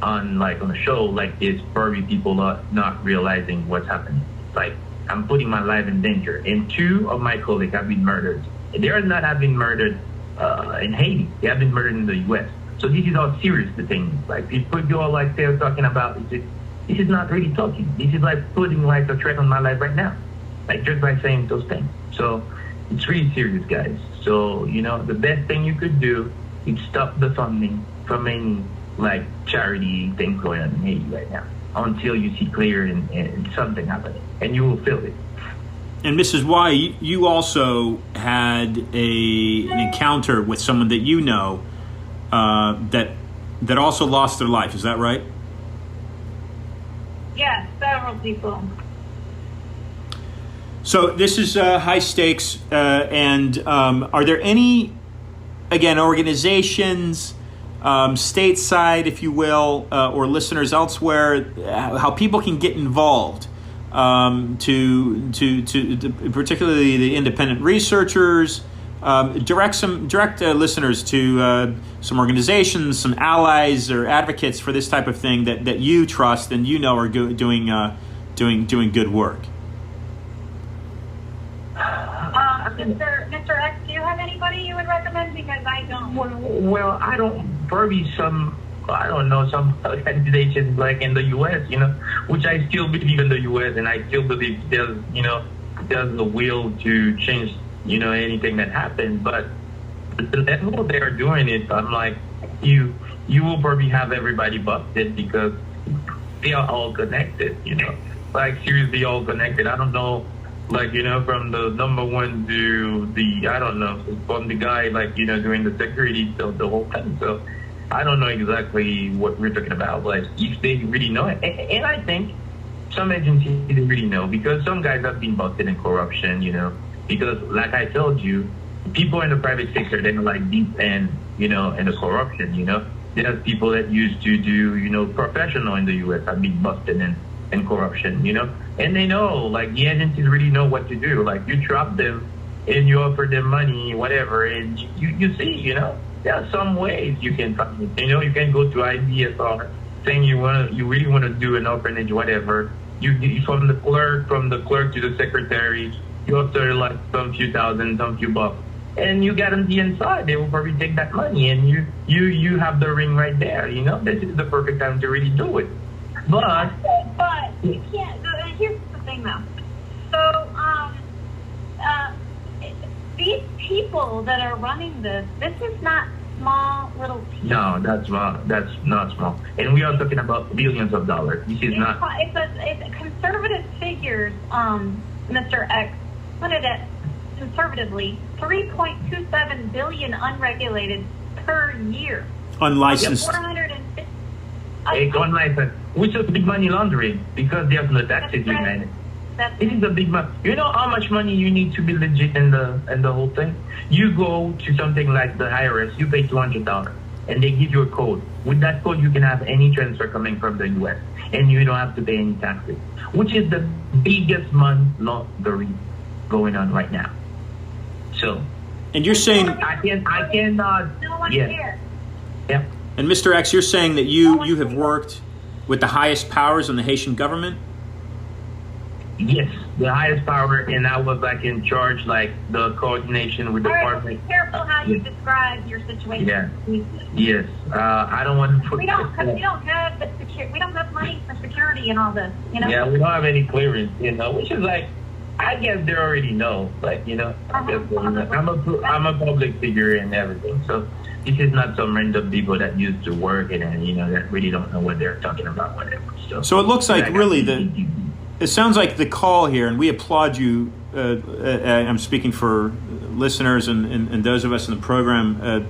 on a show like this, probably people not realizing what's happening. Like, I'm putting my life in danger, and two of my colleagues have been murdered. They are not have been murdered in Haiti. They have been murdered in the U.S. So this is how serious the thing is. Like, people are like they're talking about this is not really talking. This is like putting like a threat on my life right now, like just by saying those things. So it's really serious, guys. So, you know, the best thing you could do is stop the funding from any like charity things going on in Haiti right now, until you see clear and something happening, and you will feel it. And Mrs. Y, you also had an encounter with someone that you know that also lost their life. Is that right? Yes, several people. So this is high stakes, and are there any, again, organizations, stateside, if you will, or listeners elsewhere, how people can get involved, to particularly the independent researchers, direct listeners to some organizations, some allies or advocates for this type of thing that you trust and you know are doing good work. Mr. X, do you have anybody you would recommend? Because I don't. Well, I don't. Probably some organizations like in the U.S., you know, which I still believe in the U.S. and I still believe there's the will to change, you know, anything that happens. But the level they are doing it, I'm like, you will probably have everybody busted, because they are all connected, you know, like seriously all connected. I don't know. Like, you know, from the number one to the, I don't know, from the guy, like, you know, doing the security, the whole thing. So I don't know exactly what we're talking about, like, if they really know it. And I think some agencies really know, because some guys have been busted in corruption, you know, because like I told you, people in the private sector, they're like deep in, you know, in the corruption, you know. There's people that used to do, you know, professional in the U.S. have been busted in corruption, you know. And they know, like, the agencies really know what to do. Like, you trap them and you offer them money, whatever, and you see, you know, there are some ways you can find it. You know, you can go to IBSR saying you really want to do an orphanage, whatever. You from the clerk to the secretary, you offer like some few thousand, some few bucks, and you guarantee inside they will probably take that money, and you have the ring right there. You know, this is the perfect time to really do it. But you can't. Here's the thing, though. So, these people that are running this is not small little people. No, that's not small. And we are talking about billions of dollars. This is not. It's conservative figures, Mr. X, put it at conservatively 3.27 billion unregulated per year. Unlicensed. 450. Unlicensed, which is big money laundering, because there's no taxes behind it. It is a big money. You know how much money you need to be legit in the whole thing? You go to something like the IRS, you pay $200, and they give you a code. With that code, you can have any transfer coming from the U.S., and you don't have to pay any taxes, which is the biggest money laundering going on right now. So And you're saying I can No one yes. cares. Yeah. And Mr. X, you're saying that you have worked with the highest powers in the Haitian government? Yes, the highest power, and I was like in charge, like the coordination with the All right, department. be careful how you describe your situation. Yeah. Yes, I don't want to put. We don't have the security. We don't have money for security and all this. You know. Yeah, we don't have any clearance, which is like, I guess they already know, like, I'm a public figure and everything, so this is not some random people that used to work and that really don't know what they're talking about, whatever. So it looks like really it sounds like the call here, and we applaud you. I'm speaking for listeners and those of us in the program.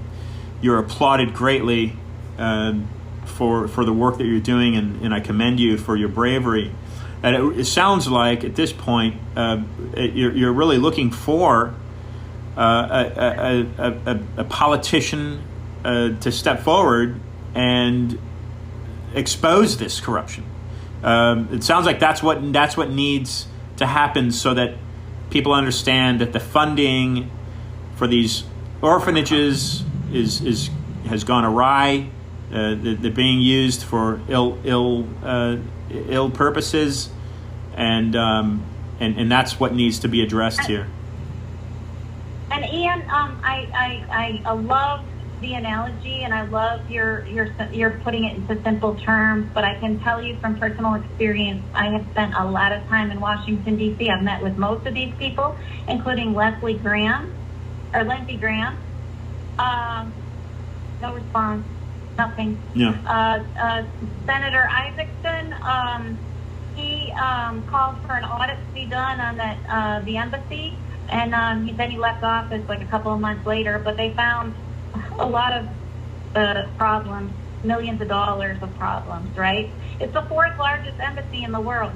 You're applauded greatly for the work that you're doing, and I commend you for your bravery. And it sounds like at this point you're really looking for a politician to step forward and expose this corruption. It sounds like that's what needs to happen so that people understand that the funding for these orphanages has gone awry. They're being used for ill purposes, and that's what needs to be addressed here. And Ian, I love the analogy, and I love you're putting it into simple terms. But I can tell you from personal experience, I have spent a lot of time in Washington D.C. I've met with most of these people, including Lindsey Graham. No response, nothing. Yeah. Senator Isaacson, he called for an audit to be done on the embassy, and then he left office like a couple of months later. But they found a lot of problems, millions of dollars of problems, right? It's the fourth largest embassy in the world.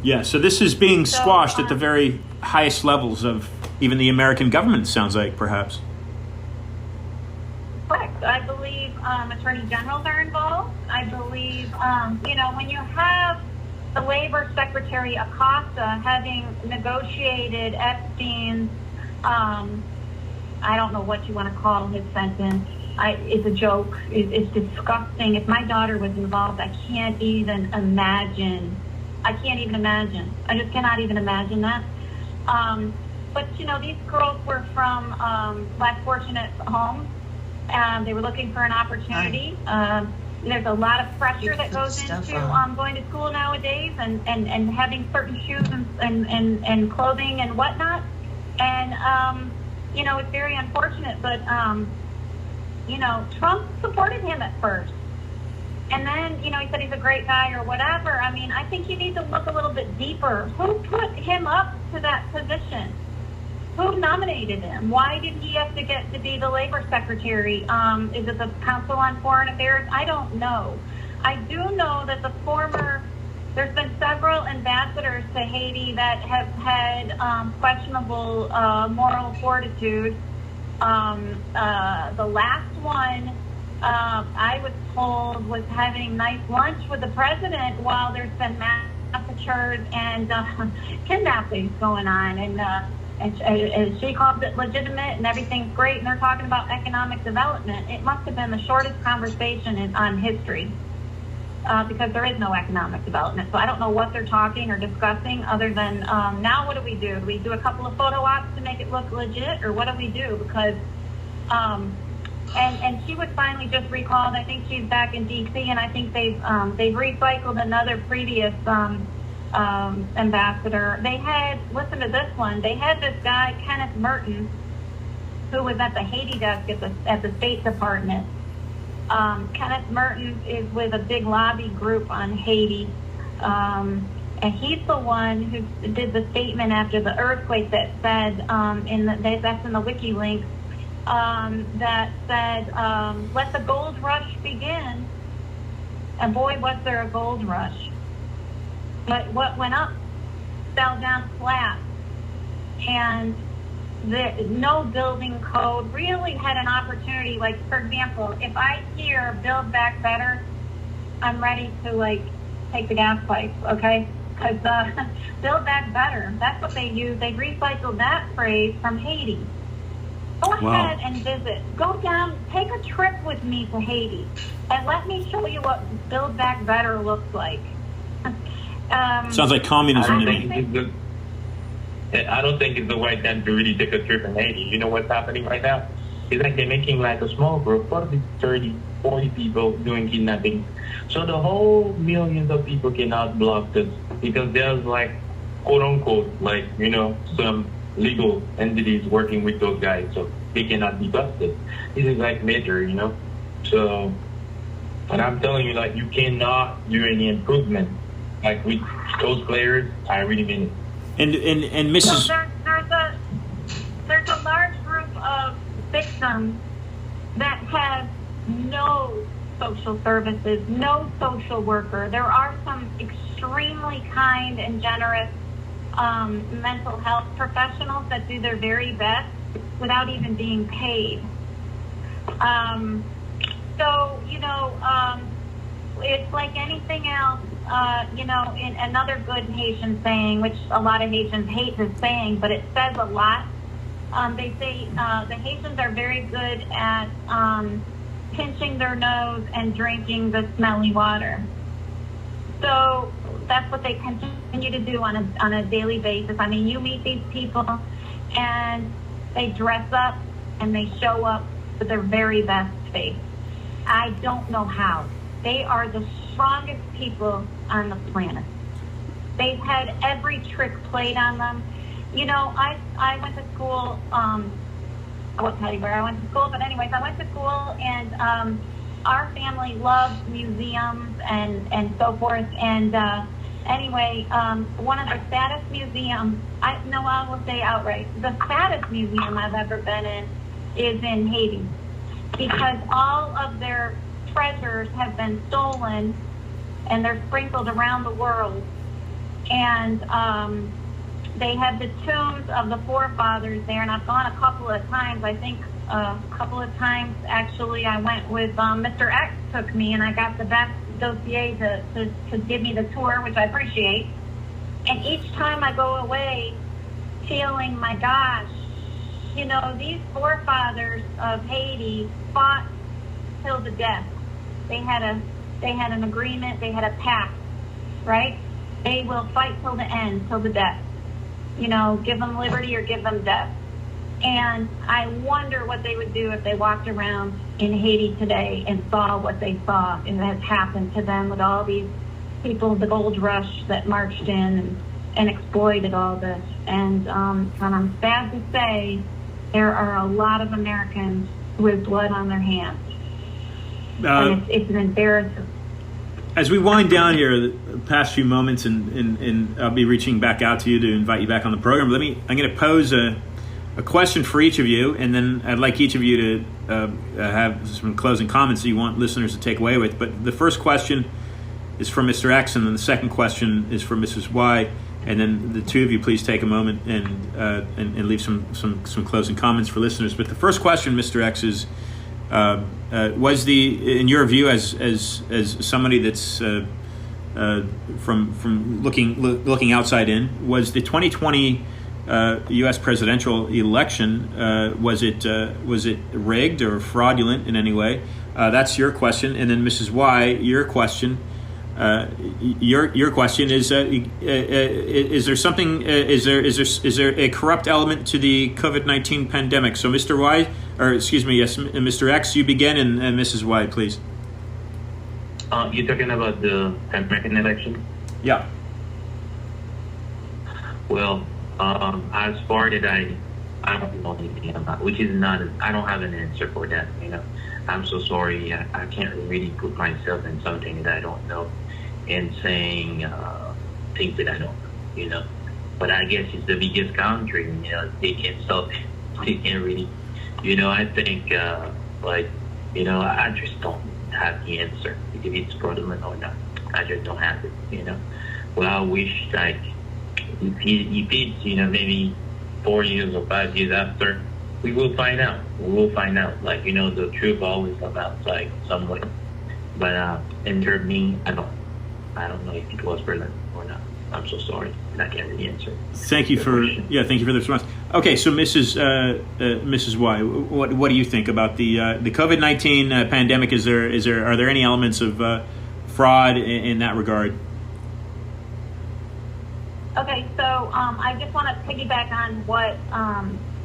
Yeah, so this is being squashed at the very highest levels of even the American government, it sounds like, perhaps. Correct. I believe attorney generals are involved. I believe, when you have the Labor Secretary Acosta having negotiated Epstein's, I don't know what you want to call his sentence. It's a joke. It's disgusting. If my daughter was involved, I can't even imagine. I just cannot even imagine that. But, these girls were from less fortunate homes. They were looking for an opportunity. There's a lot of pressure that goes into going to school nowadays and having certain shoes and clothing and whatnot. And, it's very unfortunate. But, Trump supported him at first. And then, he said he's a great guy or whatever. I mean, I think you need to look a little bit deeper. Who put him up to that position? Who nominated him? Why did he have to get to be the labor secretary? Is it the Council on Foreign Affairs? I don't know. I do know that there's been several ambassadors to Haiti that have had questionable moral fortitude. The last one, I was told, was having nice lunch with the president while there's been massacres and kidnappings going on. And she calls it legitimate and everything's great, and they're talking about economic development. It must have been the shortest conversation on history because there is no economic development. So I don't know what they're talking or discussing other than now what do we do? Do we do a couple of photo ops to make it look legit, or what do we do? Because and she was finally just recalled. I think she's back in D.C. and I think they've recycled another previous ambassador. They had, listen to this one, they had this guy, Kenneth Merton, who was at the Haiti desk at the State Department. Kenneth Merton is with a big lobby group on Haiti. And he's the one who did the statement after the earthquake that said, that's in the WikiLeaks, that said, let the gold rush begin. And boy, was there a gold rush. But what went up fell down flat. And no building code really had an opportunity. Like, for example, if I hear Build Back Better, I'm ready to, take the gas pipes, okay? because Build Back Better, that's what they use. They recycled that phrase from Haiti. Go ahead and visit. Go down, take a trip with me to Haiti, and let me show you what Build Back Better looks like. Sounds like communism to me. I don't think it's the right time to really take a trip in Haiti. You know what's happening right now? It's like they're making like a small group, 40, 30, 40 people doing kidnapping. So the whole millions of people cannot block this because there's like, quote unquote, like, you know, some legal entities working with those guys. So they cannot be busted. This is like major, you know. So, and I'm telling you, like, you cannot do any improvement. Like with those players, I really mean it. And Mrs. So there's a large group of victims that have no social services, no social worker. There are some extremely kind and generous mental health professionals that do their very best without even being paid. So, you know, it's like anything else. You know, in another good Haitian saying, which a lot of Haitians hate this saying, but it says a lot. They say the Haitians are very good at pinching their nose and drinking the smelly water. So that's what they continue to do on a daily basis. I mean, you meet these people, and they dress up and they show up with their very best face. I don't know how. They are the strongest people on the planet. They've had every trick played on them. You know, I went to school, I won't tell you where I went to school, but anyways, I went to school, and our family loves museums and so forth. And anyway, one of the saddest museums, I will say outright, the saddest museum I've ever been in is in Haiti, because all of their treasures have been stolen, and they're sprinkled around the world. And they have the tombs of the forefathers there, and I've gone a couple of times. I think a couple of times, actually, I went with Mr. X took me, and I got the best dossier to give me the tour, which I appreciate. And each time I go away feeling, my gosh, you know, these forefathers of Haiti fought till the death. They had an agreement, they had a pact, right? They will fight till the end, till the death. You know, give them liberty or give them death. And I wonder what they would do if they walked around in Haiti today and saw what they saw and that has happened to them with all these people, the gold rush that marched in and exploited all this. And I'm sad to say there are a lot of Americans with blood on their hands. And it's an embarrassment. As we wind down here the past few moments, and I'll be reaching back out to you to invite you back on the program, I'm going to pose a question for each of you, and then I'd like each of you to have some closing comments that you want listeners to take away with. But the first question is for Mr. X, and then the second question is for Mrs. Y, and then the two of you please take a moment and leave some closing comments for listeners. But the first question, Mr. X, is was in your view, as somebody that's from looking outside in, was the 2020 U.S. presidential election, was it rigged or fraudulent in any way? That's your question. And then Mrs. Y, your question. Your question is there something? Is there a corrupt element to the COVID-19 pandemic? So, Mr. Y, or excuse me, yes, Mr. X, you begin, and Mrs. Y, please. You're talking about the American election? Yeah. Well, as far as I don't know anything about, which is not, I don't have an answer for that. You know, I'm so sorry. I can't really put myself in something that I don't know and saying things that I don't know, you know. But I guess it's the biggest country, you know, they can really, you know, I think, like, you know, I just don't have the answer if it's fraudulent or not. I just don't have it, you know. Well, I wish, like, if it's, you know, maybe 4 years or 5 years after, we will find out. We will find out. Like, you know, the truth always comes out, like, some way. But in terms of me, I don't know if it was brilliant or not. I'm so sorry. I'm not getting the answer. Thank you for the response. Okay, so Mrs. Y, what do you think about the COVID-19 pandemic? Are there any elements of fraud in that regard? Okay, so I just want to piggyback on what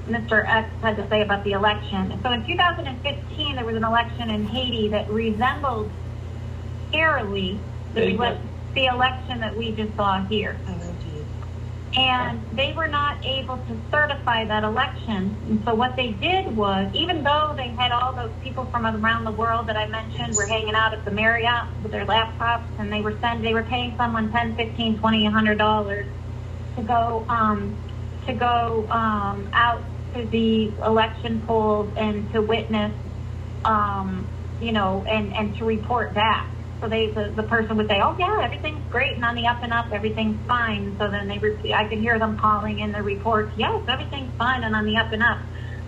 Mr. X had to say about the election. So in 2015, there was an election in Haiti that resembled eerily the election that we just saw here. And they were not able to certify that election. And so what they did was, even though they had all those people from around the world that I mentioned were hanging out at the Marriott with their laptops, and they were paying someone $10, $15, $20, $100 to go out to the election polls and to witness, and to report back. So the person would say, "Oh yeah, everything's great and on the up and up, everything's fine." So then I could hear them calling in their reports, "Yes, everything's fine and on the up and up."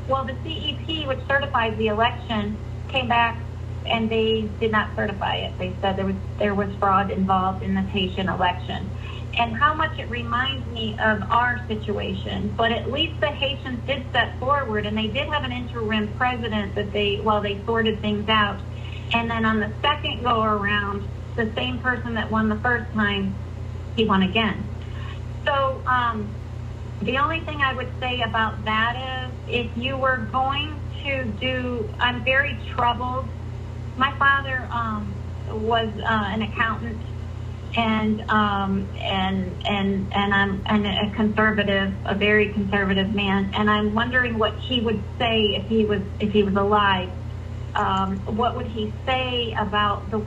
Well, the CEP, which certifies the election, came back and they did not certify it. They said there was fraud involved in the Haitian election. And how much it reminds me of our situation. But at least the Haitians did step forward, and they did have an interim president while they sorted things out. And then on the second go around, the same person that won the first time, he won again. So the only thing I would say about that is, if you were going to I'm very troubled. My father was an accountant, and I'm a conservative, a very conservative man, and I'm wondering what he would say if he was alive. What would he say about the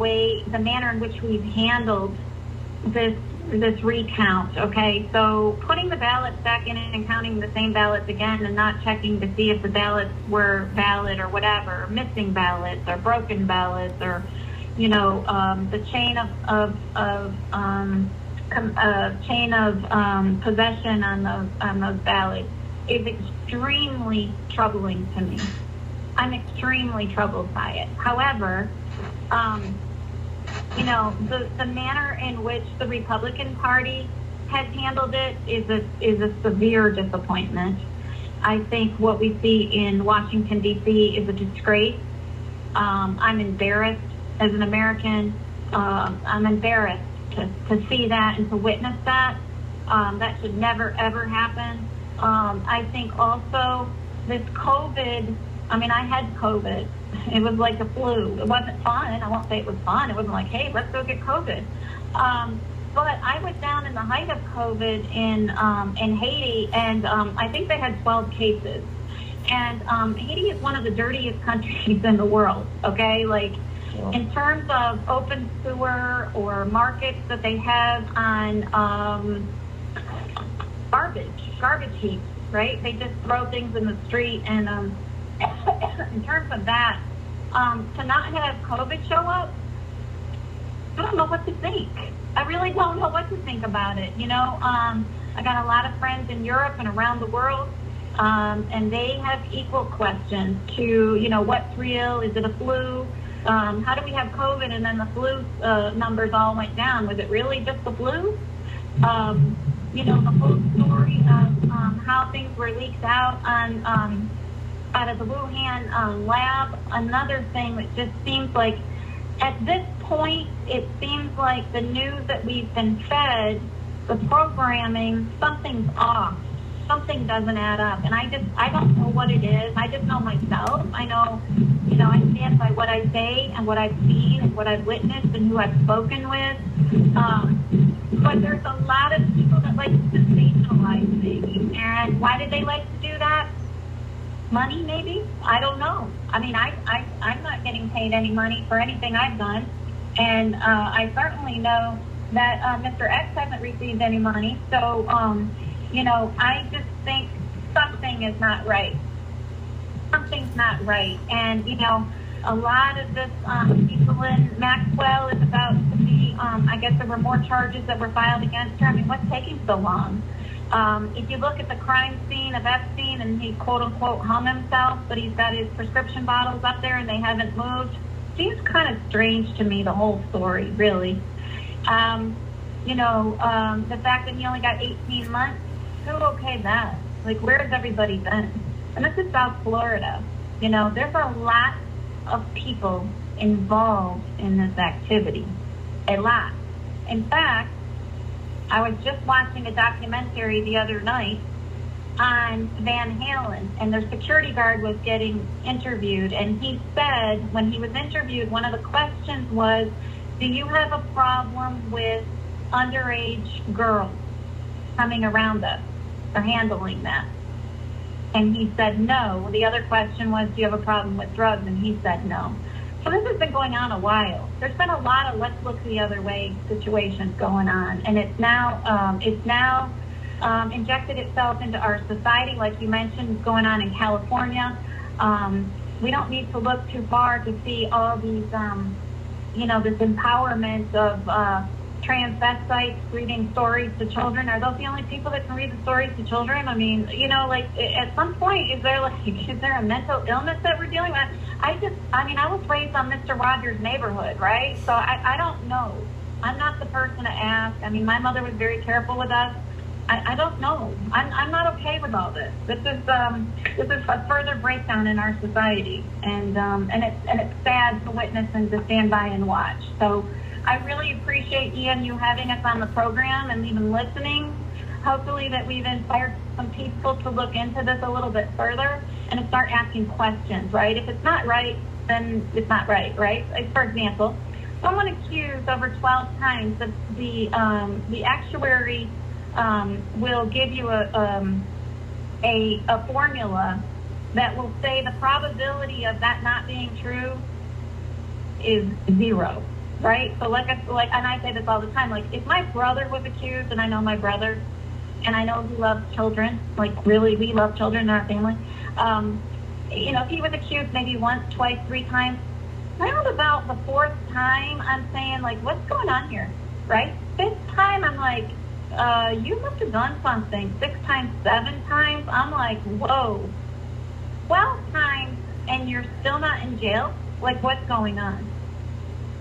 manner in which we've handled this recount? Okay, so putting the ballots back in and counting the same ballots again and not checking to see if the ballots were valid or whatever, or missing ballots or broken ballots, or the chain of possession on those ballots is extremely troubling to me. I'm extremely troubled by it. However, the manner in which the Republican Party has handled it is a severe disappointment. I think what we see in Washington, D.C. is a disgrace. I'm embarrassed as an American. I'm embarrassed to see that and to witness that. That should never, ever happen. I think also this COVID, I had COVID. It was like the flu. It wasn't fun. I won't say it was fun. It wasn't like, hey, let's go get COVID. But I was down in the height of COVID in Haiti, and I think they had 12 cases. And Haiti is one of the dirtiest countries in the world, okay? In terms of open sewer or markets that they have on garbage heaps, right? They just throw things in the street, and in terms of that, to not have COVID show up, I don't know what to think. I really don't know what to think about it. I got a lot of friends in Europe and around the world, and they have equal questions to, what's real? Is it a flu? How do we have COVID and then the flu numbers all went down? Was it really just the flu? The whole story of how things were leaked out out of the Wuhan lab. Another thing that just seems like, at this point, it seems like the news that we've been fed, the programming, something's off. Something doesn't add up, and I don't know what it is. I just know myself. I know, I stand by what I say and what I've seen and what I've witnessed and who I've spoken with. But there's a lot of people that like to sensationalize things, and why did they like to do that? Money, maybe? I don't know. I'm not getting paid any money for anything I've done, and I certainly know that Mr. X hasn't received any money. So, I just think something is not right. Something's not right. And, a lot of this people in Maxwell is about to be, I guess there were more charges that were filed against her. What's taking so long? If you look at the crime scene of Epstein, and he quote-unquote hung himself, but he's got his prescription bottles up there and they haven't moved, seems kind of strange to me, the whole story, really. the fact that he only got 18 months, who okayed that? Like, where has everybody been? And this is South Florida. There's a lot of people involved in this activity. A lot. In fact, I was just watching a documentary the other night on Van Halen, and their security guard was getting interviewed, and he said, when he was interviewed, one of the questions was, do you have a problem with underage girls coming around us or handling that? And he said no. The other question was, do you have a problem with drugs? And he said no. So this has been going on a while. There's been a lot of let's look the other way situations going on, and it's now injected itself into our society, like you mentioned, going on in California. We don't need to look too far to see all these, this empowerment of transvestites reading stories to children. Are those the only people that can read the stories to children? I mean, at some point, is there a mental illness that we're dealing with? I was raised on Mr. Rogers' Neighborhood, right? So I don't know. I'm not the person to ask. I mean, my mother was very careful with us. I don't know. I'm not okay with all this. This is a further breakdown in our society, and it's sad to witness and to stand by and watch. So I really appreciate, Ian, you having us on the program and even listening. Hopefully that we've inspired some people to look into this a little bit further and to start asking questions, right? If it's not right, then it's not right, right? Like, for example, someone accused over 12 times, the actuary will give you a formula that will say the probability of that not being true is 0, right? So and I say this all the time, like, if my brother was accused, and I know my brother, and I know he loves children, like, really, we love children in our family. If he was accused maybe once, twice, 3 times, around about the 4th time, I'm saying, like, what's going on here, right? 5th time, I'm like, you must have done something. 6 times, 7 times, I'm like, whoa. 12 times, and you're still not in jail? Like, what's going on?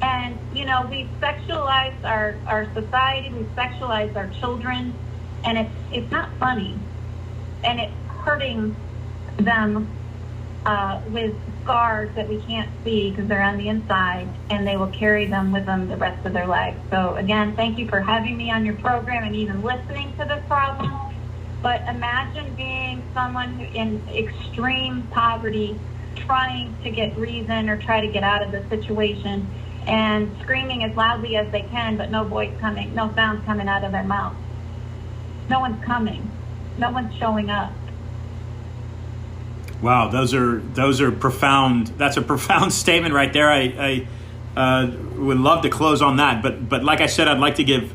And, we've sexualized our society, we've sexualized our children, and it's not funny. And it's hurting them with scars that we can't see because they're on the inside, and they will carry them with them the rest of their lives. So again, thank you for having me on your program and even listening to this problem. But imagine being someone who in extreme poverty, trying to get reason or try to get out of the situation, and screaming as loudly as they can, but no voice coming, no sounds coming out of their mouth. No one's coming. No one's showing up. Wow, those are profound. That's a profound statement right there. I would love to close on that, but like I said, I'd like to give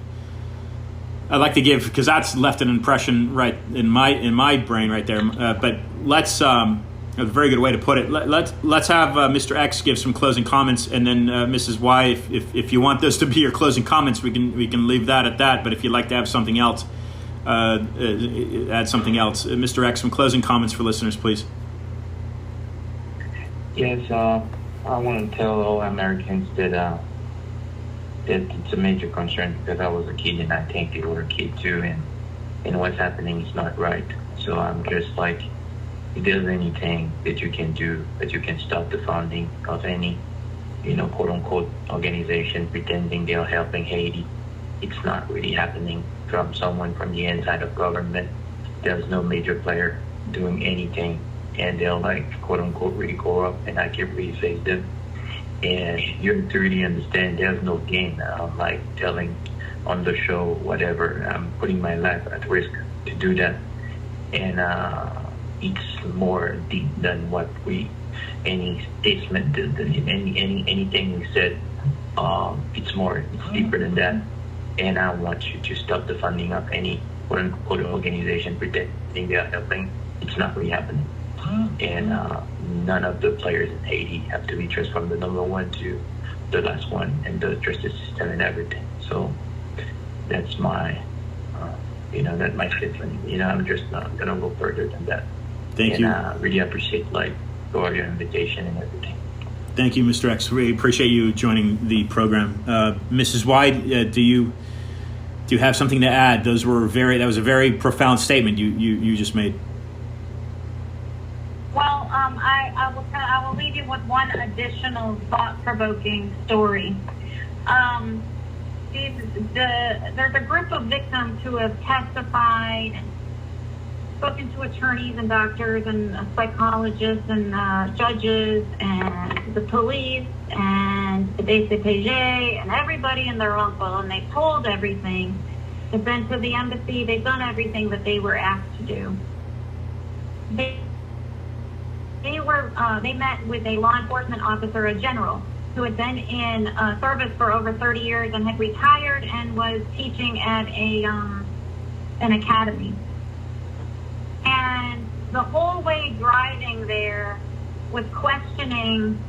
because that's left an impression right in my brain right there. But let's a very good way to put it. Let's have Mr. X give some closing comments, and then Mrs. Y, if you want those to be your closing comments, we can leave that at that. But if you'd like to have something else, add something else. Mr. X, some closing comments for listeners, please. Yes, I want to tell all Americans that it's a major concern because I was a kid and I think they were a kid too, and what's happening is not right. So I'm just like, if there's anything that you can do, that you can stop the funding of any, quote unquote organization pretending they're helping Haiti, it's not really happening from someone from the inside of government. There's no major player doing anything. And they'll, like, quote unquote, really corrupt, and I can't really face them. And you have to really understand there's no gain. Like telling on the show, whatever, I'm putting my life at risk to do that. And it's more deep than what any statement, anything we said. It's deeper than that. And I want you to stop the funding of any quote unquote organization pretending they are helping. It's not really happening. And none of the players in Haiti have to be traced from the number 1 to the last one, and the justice system and everything. So that's my, that's my statement. I'm just not gonna go further than that. Thank you. And I really appreciate your invitation and everything. Thank you, Mr. X. We appreciate you joining the program. Mrs. Y, do do you have something to add? That was a very profound statement you just made. Well, I will leave you with one additional thought-provoking story. There's a group of victims who have testified, spoken to attorneys and doctors and psychologists and judges and the police and the DCPJ and everybody and their uncle, and they've told everything. They've been to the embassy. They've done everything that they were asked to do. They met with a law enforcement officer, a general, who had been in service for over 30 years and had retired and was teaching at an academy. And the whole way driving there was questioning